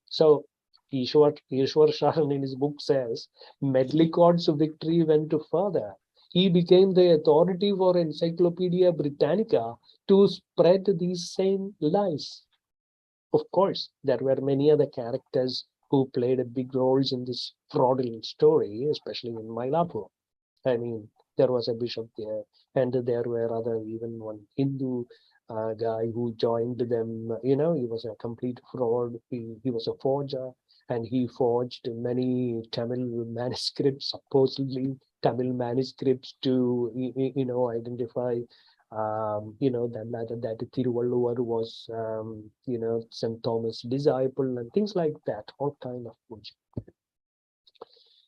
[SPEAKER 2] So Ishwar Shahan in his book says, Medlicott's victory went further. He became the authority for Encyclopedia Britannica to spread these same lies. Of course, there were many other characters who played big roles in this fraudulent story, especially in Mylapore. I mean, there was a bishop there, and there were other, even one Hindu guy who joined them. He was a complete fraud. He was a forger, and he forged many Tamil manuscripts, supposedly Tamil manuscripts, to identify that Thiruvalluvar was St. Thomas' disciple and things like that, all kind of bullshit.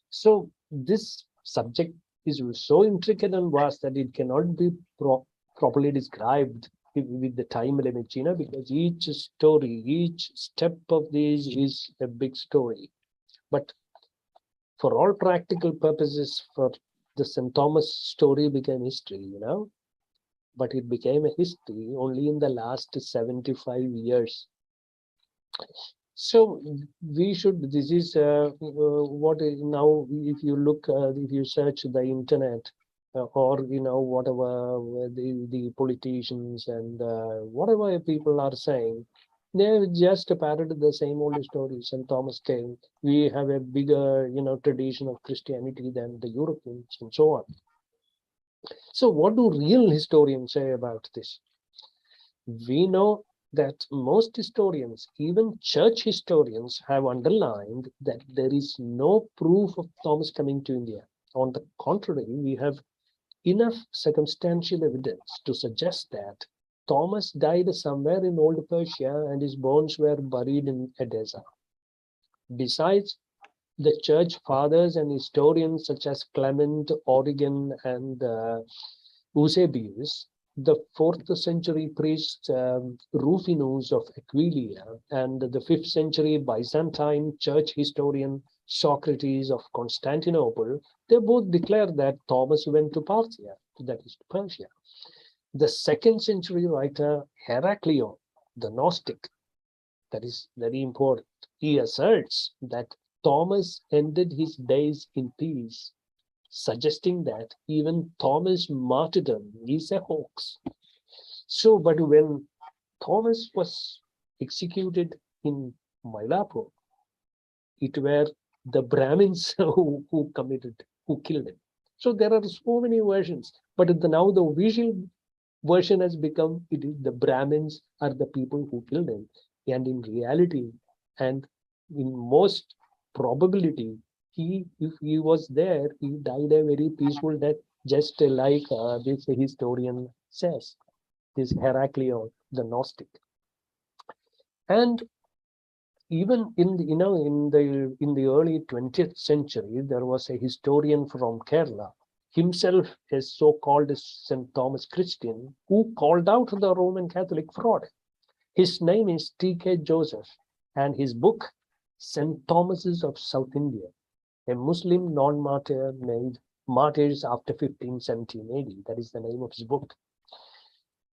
[SPEAKER 2] So this subject is so intricate and vast that it cannot be properly described with the time limit, because each story, each step of this is a big story. But for all practical purposes, for the St. Thomas story became history, but it became a history only in the last 75 years. So we should, this is what is now, if you search the internet, or whatever the politicians and whatever people are saying, they've just parroted the same old stories. St. Thomas came, we have a bigger tradition of Christianity than the Europeans, and so on. So what do real historians say about this? We know that most historians, even church historians, have underlined that there is no proof of Thomas coming to India. On the contrary, we have enough circumstantial evidence to suggest that Thomas died somewhere in Old Persia and his bones were buried in Edessa. Besides, the church fathers and historians such as Clement, Origen, and Eusebius, the 4th century priest Rufinus of Aquileia, and the 5th century Byzantine church historian Socrates of Constantinople, they both declare that Thomas went to Parthia, that is to Persia. The 2nd century writer Heraclion, the Gnostic, that is very important, he asserts that Thomas ended his days in peace, suggesting that even Thomas' martyrdom is a hoax. So, but when Thomas was executed in Mylapore, it were the Brahmins who killed him. So there are so many versions, but now the official version has become, it is the Brahmins are the people who killed him. And in reality, and in most probability, if he was there, he died a very peaceful death, just like this historian says, this Heraclion, the Gnostic. And even in the early 20th century, there was a historian from Kerala, himself a so-called St. Thomas Christian, who called out the Roman Catholic fraud. His name is T.K. Joseph, and his book, St. Thomases of South India, a Muslim non-martyr made martyrs after 1517 AD. That is the name of his book.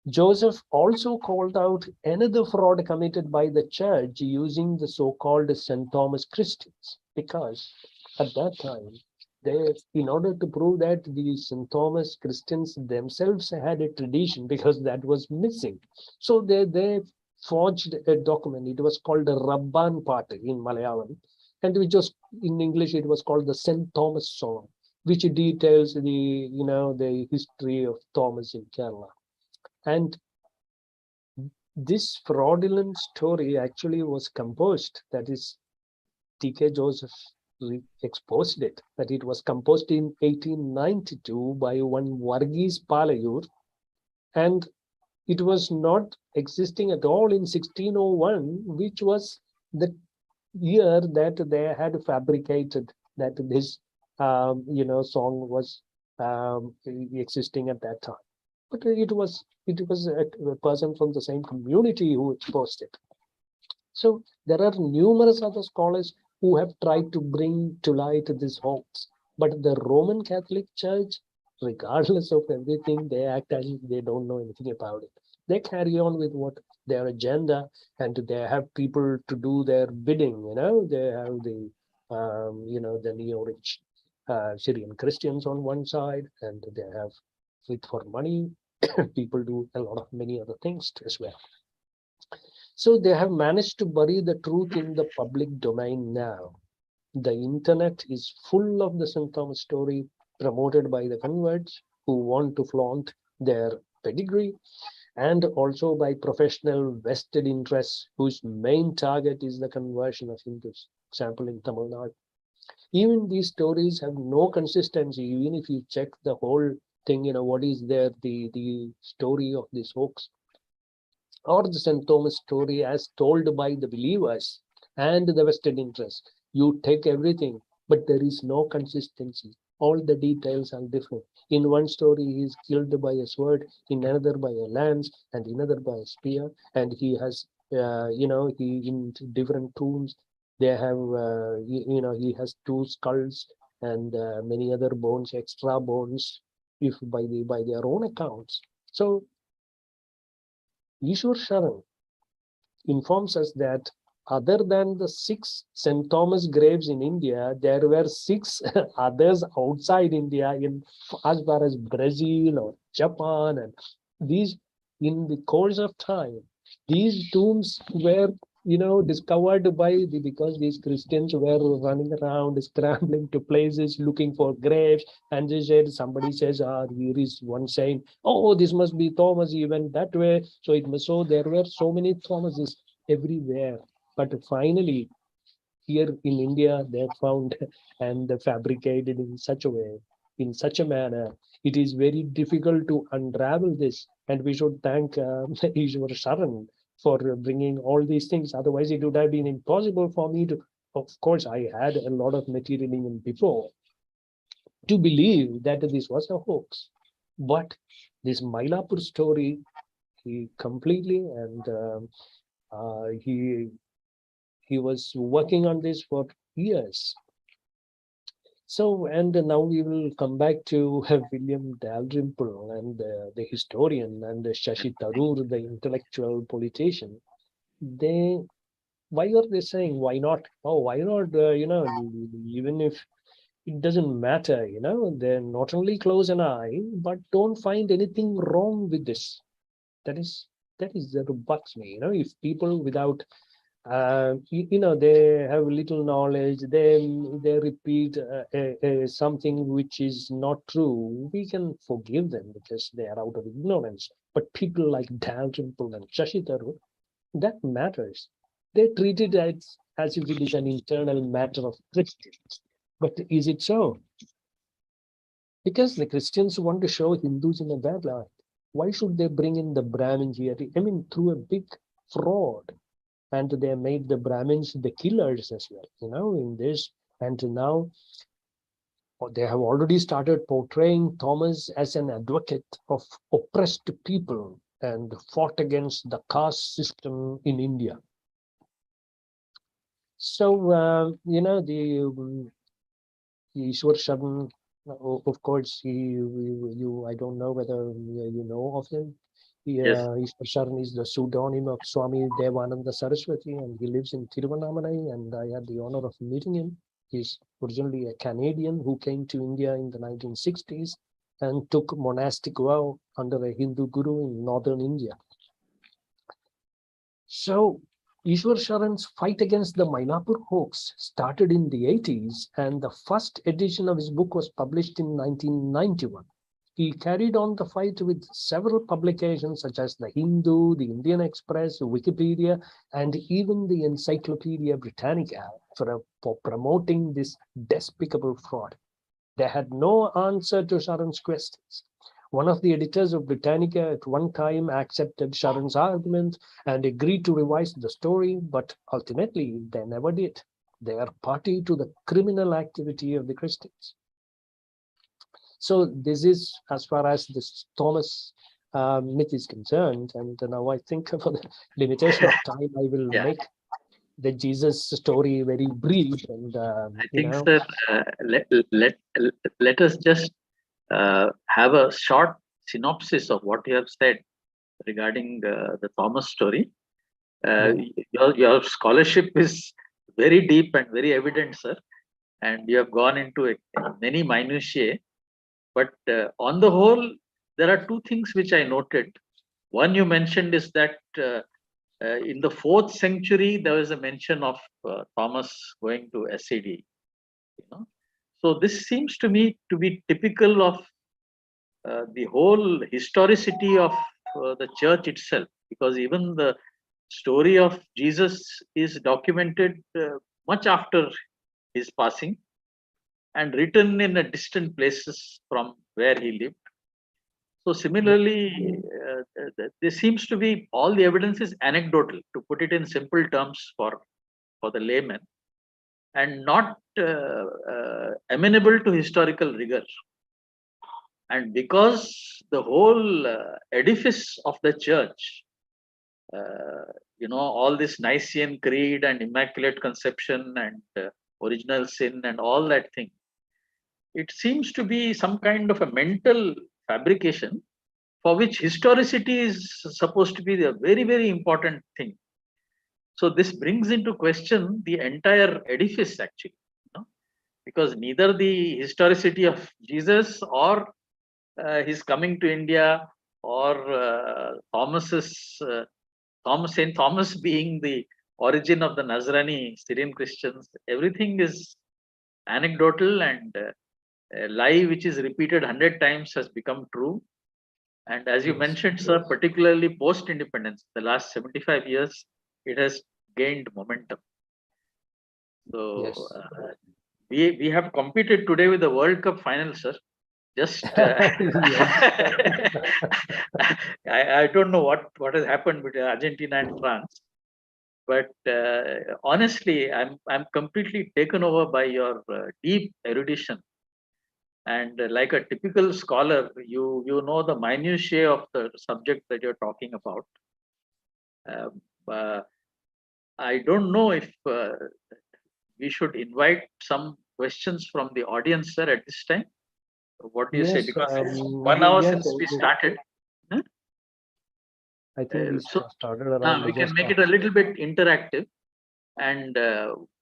[SPEAKER 2] Joseph also called out another fraud committed by the church using the so-called St. Thomas Christians, because at that time, in order to prove that the St. Thomas Christians themselves had a tradition, because that was missing. So they forged a document. It was called a Rabban Party in Malayalam, and which was in English, it was called the St. Thomas Song, which details the history of Thomas in Kerala. And this fraudulent story actually was composed, that is, T.K. Joseph exposed it, that it was composed in 1892 by one Varghese Palayur, and it was not existing at all in 1601, which was the year that they had fabricated that this song was existing at that time. But it was a person from the same community who exposed it. So there are numerous other scholars who have tried to bring to light this hoax. But the Roman Catholic Church, regardless of everything, they act as if they don't know anything about it. They carry on with what their agenda, and they have people to do their bidding. They have the neo-rich Syrian Christians on one side, and they have it for money. People do a lot of many other things as well. So they have managed to bury the truth in the public domain now. The internet is full of the St. Thomas story promoted by the converts who want to flaunt their pedigree, and also by professional vested interests whose main target is the conversion of Hindus. Example in Tamil Nadu. Even these stories have no consistency. Even if you check the whole thing, what is there, the story of this hoax, or the St. Thomas story as told by the believers and the vested interest. You take everything, but there is no consistency. All the details are different. In one story, he is killed by a sword, in another by a lance, and in another by a spear. And he has, he in different tombs. They have, he has two skulls and many other bones, extra bones, if by their own accounts. So Ishwar Sharan informs us that other than the 6 St. Thomas graves in India, there were 6 others outside India, in as far as Brazil or Japan, and these, in the course of time, these tombs were discovered because these Christians were running around scrambling to places looking for graves, and they said, somebody says, here is one saying, oh, this must be Thomas, he went that way, so it must. So there were so many Thomases everywhere, but finally here in India they're found and fabricated in such a way, in such a manner. It is very difficult to unravel this, and we should thank Ishwar Sharan for bringing all these things. Otherwise, it would have been impossible for me to. Of course, I had a lot of material even before to believe that this was a hoax, but this Mylapore story, he completely and he was working on this for years. So, and now we will come back to William Dalrymple and the historian, and Shashi Tharoor, the intellectual politician. They, why are they saying, why not? Oh, why not? Even if it doesn't matter, they not only close an eye, but don't find anything wrong with this. That is that bugs me. If people without they have little knowledge, they repeat something which is not true, we can forgive them because they are out of ignorance. But people like Dalrymple and Shashi Tharoor, that matters. They treat it as if it is an internal matter of Christians. But is it so? Because the Christians want to show Hindus in a bad light. Why should they bring in the Brahmins here? I mean, through a big fraud. And they made the Brahmins the killers as well, in this. And now they have already started portraying Thomas as an advocate of oppressed people and fought against the caste system in India. So, the Ishwar Sharan Of course, I don't know whether you know of him.
[SPEAKER 1] Yes.
[SPEAKER 2] Ishwar Sharan is the pseudonym of Swami Devananda Saraswati, and he lives in Tiruvannamalai, and I had the honor of meeting him. He's originally a Canadian who came to India in the 1960s and took monastic vow under a Hindu guru in northern India. So Ishwar Sharan's fight against the Mylapore hoax started in the 80s, and the first edition of his book was published in 1991. He carried on the fight with several publications such as the Hindu, the Indian Express, Wikipedia, and even the Encyclopedia Britannica for promoting this despicable fraud. They had no answer to Sharan's questions. One of the editors of Britannica at one time accepted Sharan's argument and agreed to revise the story, but ultimately they never did. They are party to the criminal activity of the Christians. So this is as far as this Thomas myth is concerned. And now I think for the limitation of time, I will
[SPEAKER 1] Yeah.
[SPEAKER 2] make the Jesus story very brief. And,
[SPEAKER 1] I think, sir, let us just have a short synopsis of what you have said regarding the Thomas story.
[SPEAKER 2] yeah.
[SPEAKER 1] Your scholarship is very deep and very evident, sir, and you have gone into many minutiae. But on the whole, there are two things which I noted. One you mentioned is that in the 4th century there was a mention of Thomas going to SCD. You know, so this seems to me to be typical of the whole historicity of the church itself, because even the story of Jesus is documented much after his passing and written in a distant places from where he lived. So similarly, there seems to be all the evidence is anecdotal, to put it in simple terms for the layman, and not amenable to historical rigor. And because the whole edifice of the church, all this Nicene Creed and Immaculate Conception and original sin and all that thing, it seems to be some kind of a mental fabrication for which historicity is supposed to be a very, very important thing. So this brings into question the entire edifice actually, because neither the historicity of Jesus or his coming to India or Saint Thomas being the origin of the Nazrani Syrian Christians, everything is anecdotal, and a lie which is repeated 100 times has become true. And as you
[SPEAKER 2] Yes.
[SPEAKER 1] mentioned, sir, particularly post independence, the last 75 years, it has gained momentum. So
[SPEAKER 2] Yes.
[SPEAKER 1] we have competed today with the World Cup final, sir. Just
[SPEAKER 2] Yes.
[SPEAKER 1] I don't know what has happened between Argentina and France, but honestly, I'm completely taken over by your deep erudition. And like a typical scholar, you know the minutiae of the subject that you're talking about. Um, uh, I don't know if we should invite some questions from the audience, sir, at this time. What do you say?
[SPEAKER 2] Yes.
[SPEAKER 1] Because it's 1 hour
[SPEAKER 2] Yes.
[SPEAKER 1] since we started. Huh?
[SPEAKER 2] I think we
[SPEAKER 1] So
[SPEAKER 2] started around
[SPEAKER 1] we can
[SPEAKER 2] just
[SPEAKER 1] make it a little bit interactive. And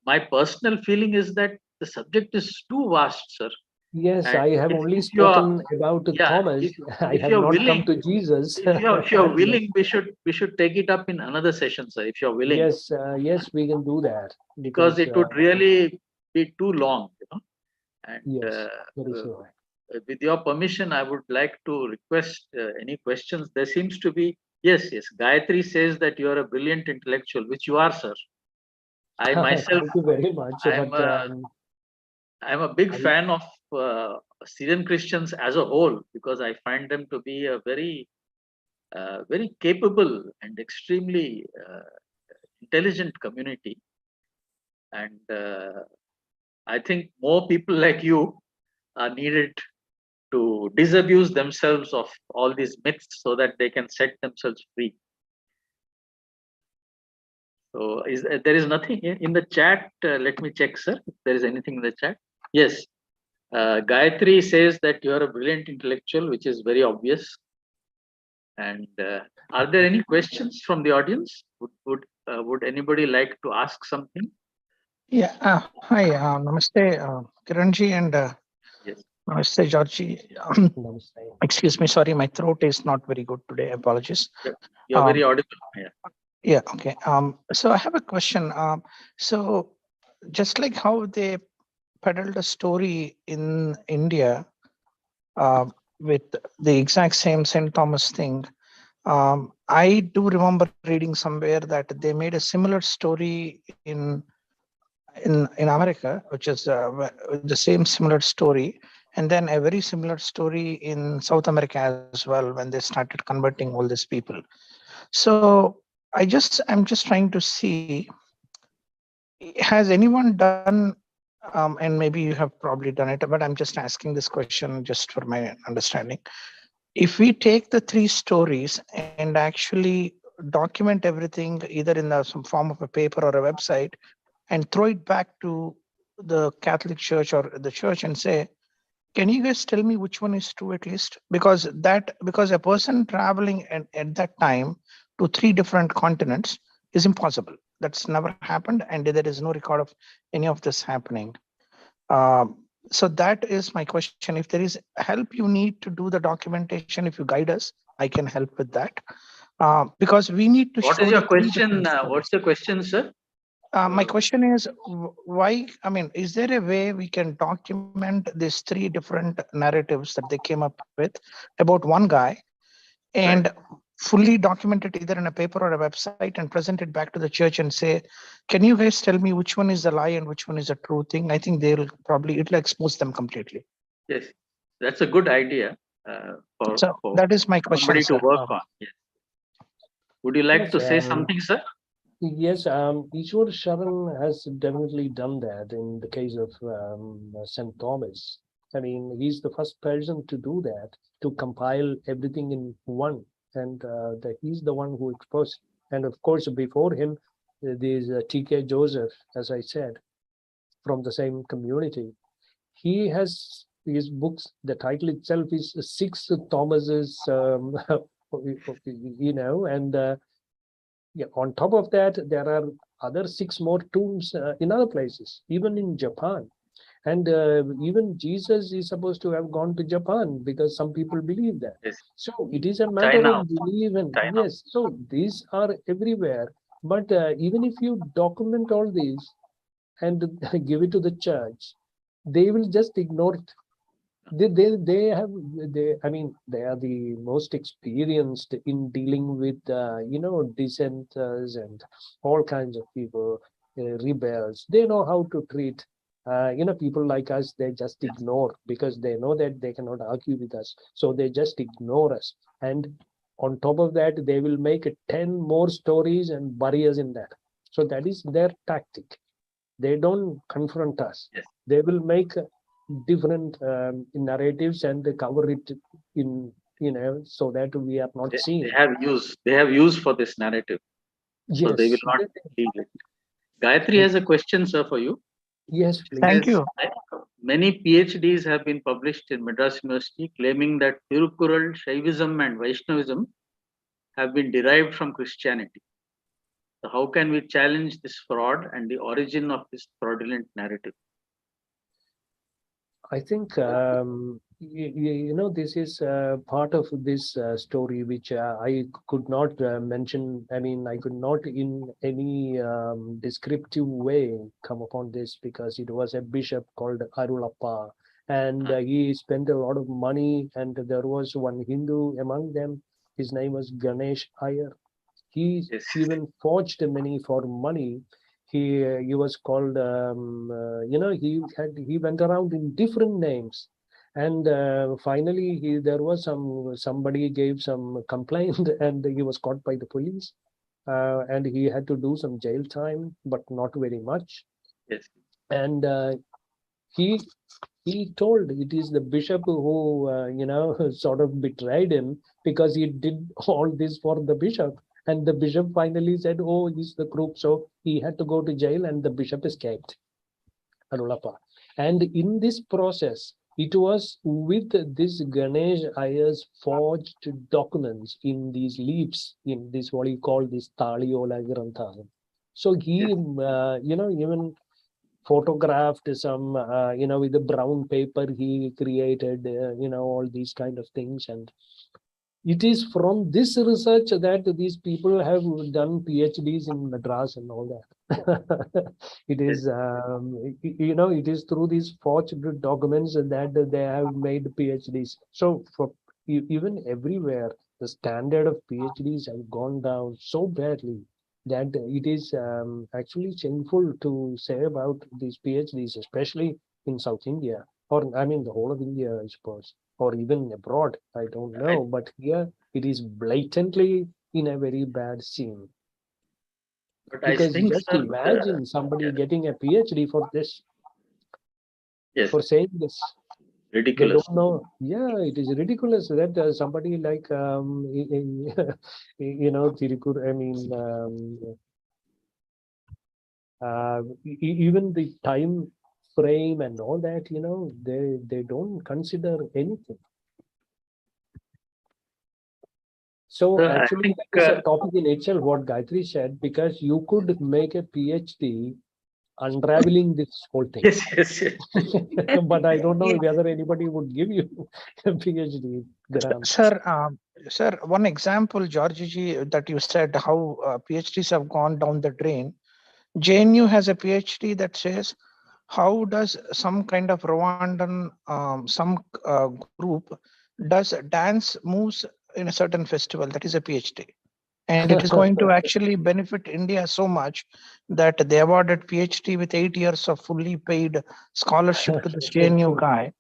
[SPEAKER 1] my personal feeling is that the subject is too vast, sir.
[SPEAKER 2] yes,
[SPEAKER 1] And
[SPEAKER 2] I have only
[SPEAKER 1] if you are,
[SPEAKER 2] spoken about
[SPEAKER 1] yeah,
[SPEAKER 2] Thomas. I
[SPEAKER 1] if
[SPEAKER 2] have
[SPEAKER 1] you're
[SPEAKER 2] not come
[SPEAKER 1] willing,
[SPEAKER 2] to Jesus.
[SPEAKER 1] if you're
[SPEAKER 2] Yes.
[SPEAKER 1] willing, we should take it up in another session, sir. If you're willing,
[SPEAKER 2] Yes, yes, we can do that
[SPEAKER 1] because
[SPEAKER 2] because
[SPEAKER 1] it would really be too long. And
[SPEAKER 2] yes, very
[SPEAKER 1] uh,
[SPEAKER 2] sure.
[SPEAKER 1] with your permission, I would like to request any questions. There seems to be, yes, yes. Gayatri says that you are a brilliant intellectual, which you are, sir. I myself,
[SPEAKER 2] Thank you very much.
[SPEAKER 1] I'm
[SPEAKER 2] But
[SPEAKER 1] a, I'm a big
[SPEAKER 2] I,
[SPEAKER 1] fan of Syrian Christians as a whole, because I find them to be a very capable and extremely intelligent community. And I think more people like you are needed to disabuse themselves of all these myths so that they can set themselves free. So, there is nothing in the chat? Let me check, sir, if there is anything in the chat. Yes. Gayatri says that you are a brilliant intellectual, which is very obvious. And are there any questions from the audience? Would anybody like to ask something?
[SPEAKER 3] Yeah. Hi. Namaste, Kiranji, and
[SPEAKER 1] Yes.
[SPEAKER 3] Namaste, Georgie.
[SPEAKER 2] Namaste.
[SPEAKER 3] Excuse me. Sorry, my throat is not very good today. Apologies.
[SPEAKER 1] You're very audible. Yeah.
[SPEAKER 3] Yeah. Okay. So I have a question. So just like how they peddled a story in India with the exact same St. Thomas thing, I do remember reading somewhere that they made a similar story in America, which is the same similar story, and then a very similar story in South America as well when they started converting all these people. So I'm just trying to see, has anyone done, and maybe you have probably done it, but I'm just asking this question just for my understanding. If we take the three stories and actually document everything either in some form of a paper or a website and throw it back to the Catholic Church or the church and say, can you guys tell me which one is true at least? Because a person traveling at that time to three different continents is impossible. That's never happened, and there is no record of any of this happening. So that is my question. If there is help you need to do the documentation, if you guide us, I can help with that. Because we need to
[SPEAKER 1] What
[SPEAKER 3] show
[SPEAKER 1] is
[SPEAKER 3] the
[SPEAKER 1] your
[SPEAKER 3] three
[SPEAKER 1] question?
[SPEAKER 3] different stories.
[SPEAKER 1] What's the question, sir?
[SPEAKER 3] My question is, why, I mean, is there a way we can document these three different narratives that they came up with about one guy and
[SPEAKER 1] Right.
[SPEAKER 3] fully document it either in a paper or a website and present it back to the church and say, can you guys tell me which one is the lie and which one is the true thing? I think it'll expose them completely.
[SPEAKER 1] Yes, that's a good idea
[SPEAKER 3] So
[SPEAKER 1] for
[SPEAKER 3] that is my question,
[SPEAKER 1] somebody to
[SPEAKER 3] sir.
[SPEAKER 1] work on. Yes. Would you like
[SPEAKER 2] Yes,
[SPEAKER 1] to say something, sir?
[SPEAKER 2] yes, Ishwar Sharan has definitely done that in the case of St. Thomas. I mean, he's the first person to do that, to compile everything in one, and he's the one who exposed. And of course, before him, there's T.K. Joseph, as I said, from the same community. He has his books. The title itself is Six Thomases, and yeah, on top of that, there are other six more tombs in other places, even in Japan. And even Jesus is supposed to have gone to Japan because some people believe that.
[SPEAKER 1] Yes.
[SPEAKER 2] So it is a matter
[SPEAKER 1] China
[SPEAKER 2] of
[SPEAKER 1] also.
[SPEAKER 2] belief. And
[SPEAKER 1] China.
[SPEAKER 2] yes, so these are everywhere. But even if you document all these and give it to the church, they will just ignore it. They are the most experienced in dealing with dissenters and all kinds of people, rebels. They know how to treat people like us. They just
[SPEAKER 1] Yes.
[SPEAKER 2] ignore because they know that they cannot argue with us, so they just ignore us. And on top of that, they will make 10 more stories and bury us in that. So that is their tactic. They don't confront us.
[SPEAKER 1] Yes.
[SPEAKER 2] They will make different narratives and they cover it in so that we are not
[SPEAKER 1] They
[SPEAKER 2] seen.
[SPEAKER 1] have use. They have use for this narrative, so they will
[SPEAKER 2] Yes.
[SPEAKER 1] not leave it. Gayatri has a question, sir, for you.
[SPEAKER 2] Yes,
[SPEAKER 1] It
[SPEAKER 3] Thank
[SPEAKER 2] please.
[SPEAKER 1] says
[SPEAKER 3] you.
[SPEAKER 1] many PhDs have been published in Madras University claiming that Tirukural, Shaivism, and Vaishnavism have been derived from Christianity. So how can we challenge this fraud and the origin of this fraudulent narrative?
[SPEAKER 2] I think this is part of this story which I could not mention. I mean, I could not in any descriptive way come upon this because it was a bishop called Arulappa, and he spent a lot of money. And there was one Hindu among them. His name was Ganesh Iyer. He
[SPEAKER 1] Yes.
[SPEAKER 2] even forged money for money. He was called he went around in different names, and finally there was somebody gave some complaint and he was caught by the police, and he had to do some jail time, but not very much.
[SPEAKER 1] Yes.
[SPEAKER 2] And he he told it is the bishop who sort of betrayed him because he did all this for the bishop, and the bishop finally said, oh, he's the crook, so he had to go to jail and the bishop escaped, Arulappa. And in this process It was with this Ganesh Iyer's forged documents in these leaves, in this what you call this Taliola Grantha. So he,
[SPEAKER 1] Yes.
[SPEAKER 2] even photographed some, with the brown paper he created, all these kind of things. And it is from this research that these people have done PhDs in Madras and all that. It
[SPEAKER 1] Yes.
[SPEAKER 2] is, it is through these forged documents that they have made PhDs. So for even everywhere, the standard of PhDs have gone down so badly that it is actually shameful to say about these PhDs, especially in South India, or I mean the whole of India, I suppose, or even abroad. I don't
[SPEAKER 1] I,
[SPEAKER 2] know, but here it is blatantly in a very bad scene.
[SPEAKER 1] but I
[SPEAKER 2] Because
[SPEAKER 1] think,
[SPEAKER 2] just
[SPEAKER 1] sir,
[SPEAKER 2] imagine
[SPEAKER 1] yeah,
[SPEAKER 2] somebody getting a PhD for this,
[SPEAKER 1] yes,
[SPEAKER 2] for saying this. They
[SPEAKER 1] ridiculous.
[SPEAKER 2] don't know. Yeah, it is ridiculous that somebody like, Tirukur, I mean, even the time frame and all that, they don't consider anything. So
[SPEAKER 1] Sir, I
[SPEAKER 2] actually,
[SPEAKER 1] think,
[SPEAKER 2] that is a topic in itself, what Gayatri said, because you could make a PhD unraveling this whole thing.
[SPEAKER 1] yes, yes, yes.
[SPEAKER 2] But I don't know whether anybody would give you a PhD grant.
[SPEAKER 3] Sir, one example, Georgie, that you said how PhDs have gone down the drain. JNU has a PhD that says, how does some kind of Rwandan, some group does dance moves in a certain festival? That is a PhD. And it is going to actually benefit India so much that they awarded PhD with 8 years of fully paid scholarship to this JNU guy.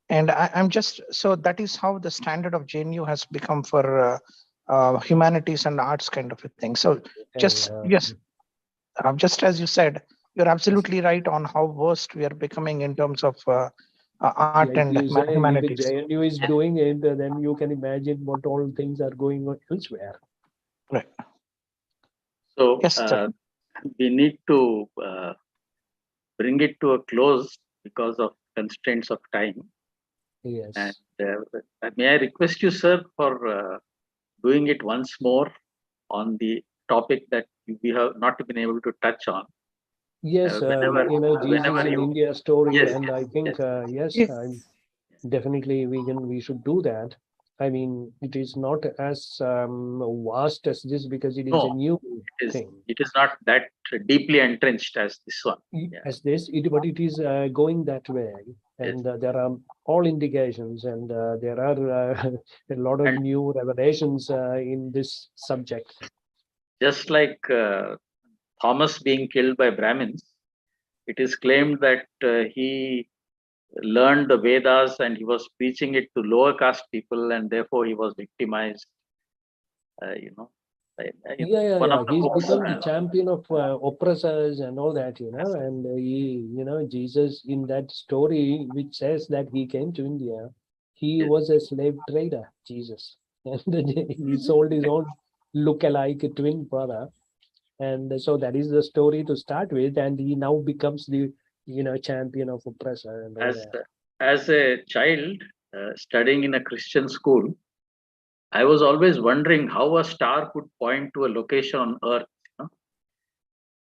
[SPEAKER 3] And I'm just, so that is how the standard of JNU has become for humanities and arts kind of a thing. So just, yes, just as you said, you're absolutely right on how worst we are becoming in terms of art
[SPEAKER 2] Yeah, if
[SPEAKER 3] and
[SPEAKER 2] you say if
[SPEAKER 3] humanities.
[SPEAKER 2] JNU is doing it, then you can imagine what all things are going on elsewhere.
[SPEAKER 3] Right.
[SPEAKER 1] So
[SPEAKER 3] Yes, sir.
[SPEAKER 1] we need to bring it to a close because of constraints of time. And
[SPEAKER 2] Yes.
[SPEAKER 1] may I request you, sir, for doing it once more on the topic that we have not been able to touch on.
[SPEAKER 2] Yes, Jesus
[SPEAKER 1] Whenever
[SPEAKER 2] in
[SPEAKER 1] you,
[SPEAKER 2] India story,
[SPEAKER 1] yes,
[SPEAKER 2] and
[SPEAKER 1] yes,
[SPEAKER 2] I think,
[SPEAKER 1] yes,
[SPEAKER 2] yes,
[SPEAKER 3] Yeah.
[SPEAKER 2] I'm definitely we should do that. I mean, it is not as vast as this because it is a
[SPEAKER 1] no,
[SPEAKER 2] new thing.
[SPEAKER 1] it is not that deeply entrenched as this one. Yeah,
[SPEAKER 2] As this, but it is going that way,
[SPEAKER 1] yes,
[SPEAKER 2] and there are all indications, and there are a lot of
[SPEAKER 1] and
[SPEAKER 2] new revelations in this subject.
[SPEAKER 1] just like Thomas being killed by Brahmins, it is claimed that he learned the Vedas and he was preaching it to lower caste people, and therefore he was victimized. Uh, you know,
[SPEAKER 2] Yeah, yeah,
[SPEAKER 1] one of
[SPEAKER 2] yeah.
[SPEAKER 1] the
[SPEAKER 2] He's
[SPEAKER 1] books.
[SPEAKER 2] become the champion of oppressors and all that, and Jesus in that story, which says that he came to India, he
[SPEAKER 1] Yes,
[SPEAKER 2] was a slave trader, Jesus. And he sold his own look-alike twin brother. And so that is the story to start with. And he now becomes the, champion of oppressor and all
[SPEAKER 1] as
[SPEAKER 2] that.
[SPEAKER 1] as a child studying in a Christian school, I was always wondering how a star could point to a location on Earth.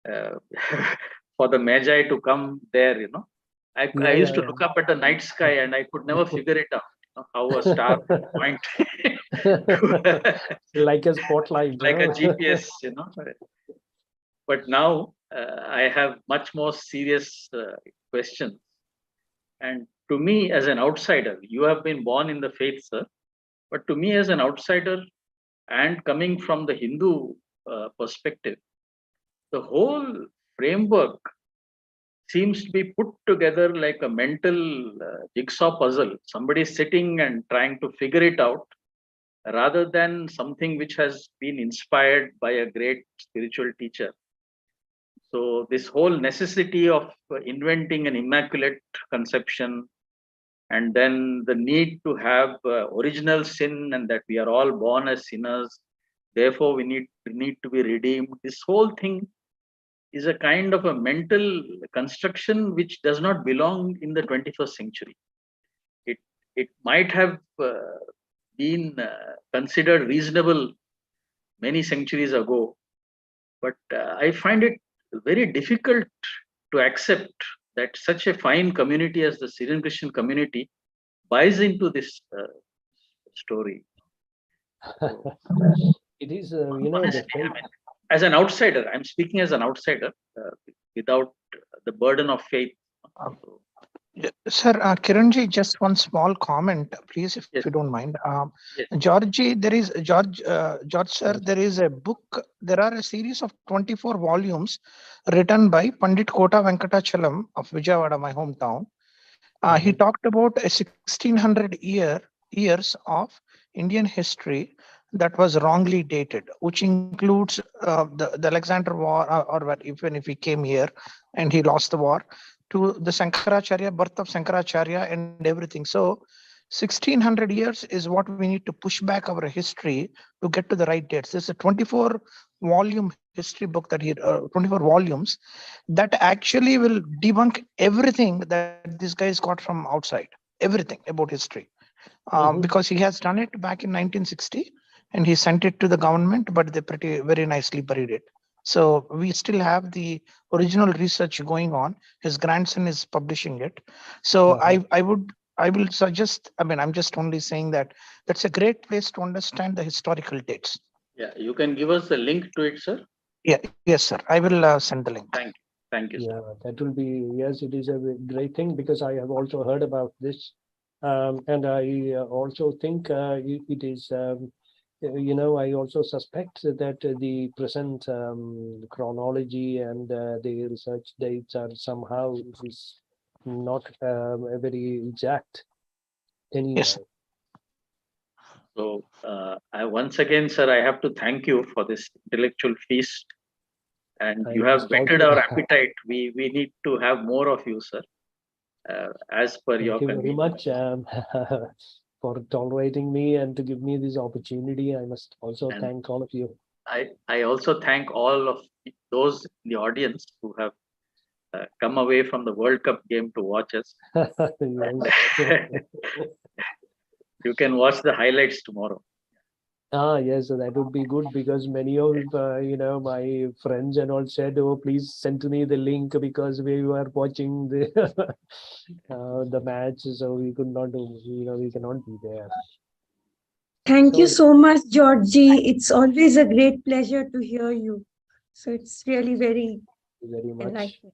[SPEAKER 1] Uh, for the Magi to come there, I
[SPEAKER 2] Yeah,
[SPEAKER 1] used
[SPEAKER 2] yeah,
[SPEAKER 1] to look up at the night sky and I could never figure it out. How a star could point to
[SPEAKER 2] like a spotlight,
[SPEAKER 1] like a GPS. But now I have much more serious questions. And to me, as an outsider, you have been born in the faith, sir. But to me, as an outsider and coming from the Hindu perspective, the whole framework seems to be put together like a mental jigsaw puzzle. Somebody sitting and trying to figure it out rather than something which has been inspired by a great spiritual teacher. So, this whole necessity of inventing an immaculate conception and then the need to have original sin and that we are all born as sinners, therefore we need to be redeemed. This whole thing is a kind of a mental construction which does not belong in the 21st century. it might have been considered reasonable many centuries ago, but I find it very difficult to accept that such a fine community as the Syrian Christian community buys into this story.
[SPEAKER 2] It is, the
[SPEAKER 1] Honestly, as an outsider, I'm speaking as an outsider without the burden of faith.
[SPEAKER 3] Um, Sir, Kiranji, just one small comment, please, if
[SPEAKER 1] Yes.
[SPEAKER 3] you don't mind.
[SPEAKER 1] Yes.
[SPEAKER 3] Georgie, there is George, sir, there is a book. There are a series of 24 volumes written by Pandit Kota Venkatachalam of Vijayawada, my hometown. He talked about a 1600 years of Indian history that was wrongly dated, which includes the Alexander War, or even if he came here and he lost the war, to the Sankaracharya, birth of Sankaracharya and everything. So 1600 years is what we need to push back our history to get to the right dates. There's a 24-volume history book that 24 volumes that actually will debunk everything that this guy's got from outside, everything about history. Because he has done it back in 1960 and he sent it to the government, but they very nicely buried it. So we still have the original research going on. His grandson is publishing it. So I will suggest, I'm just only saying that that's a great place to understand the historical dates.
[SPEAKER 1] Yeah, you can give us the link to it, sir.
[SPEAKER 3] Yeah, yes, sir. I will send the link.
[SPEAKER 1] Thank you, sir.
[SPEAKER 2] Yeah, that will be, yes, it is a great thing because I have also heard about this. And I also think it is, I also suspect that the present chronology and the research dates are somehow is not very exact anyway.
[SPEAKER 3] Yes.
[SPEAKER 1] So I once again, sir, I have to thank you for this intellectual feast, and you have whetted our appetite. We need to have more of you, sir, as per your
[SPEAKER 2] Thank you very
[SPEAKER 1] convenience.
[SPEAKER 2] much for tolerating me and to give me this opportunity. I must also
[SPEAKER 1] And
[SPEAKER 2] thank all of you.
[SPEAKER 1] I also thank all of those in the audience who have come away from the World Cup game to watch us.
[SPEAKER 2] Yes.
[SPEAKER 1] You can watch the highlights tomorrow.
[SPEAKER 2] Yes, so that would be good because many of my friends and all said, "Oh, please send to me the link because we were watching the the match, so we could not do, we cannot be there."
[SPEAKER 4] Thank you so much, Georgie. It's always a great pleasure to hear you. So it's really very
[SPEAKER 2] much.
[SPEAKER 4] enlightening.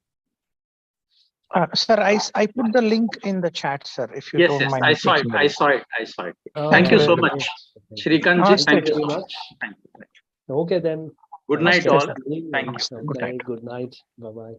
[SPEAKER 3] Sir, I put the link in the chat, sir, if you don't mind.
[SPEAKER 1] I saw it. Thank you so much.
[SPEAKER 2] Shrikanji,
[SPEAKER 1] thank you
[SPEAKER 2] very
[SPEAKER 1] so
[SPEAKER 2] much.
[SPEAKER 1] Thank you.
[SPEAKER 2] Okay, then.
[SPEAKER 1] Good night, all.
[SPEAKER 3] Thank you.
[SPEAKER 2] Okay, good night. Bye-bye.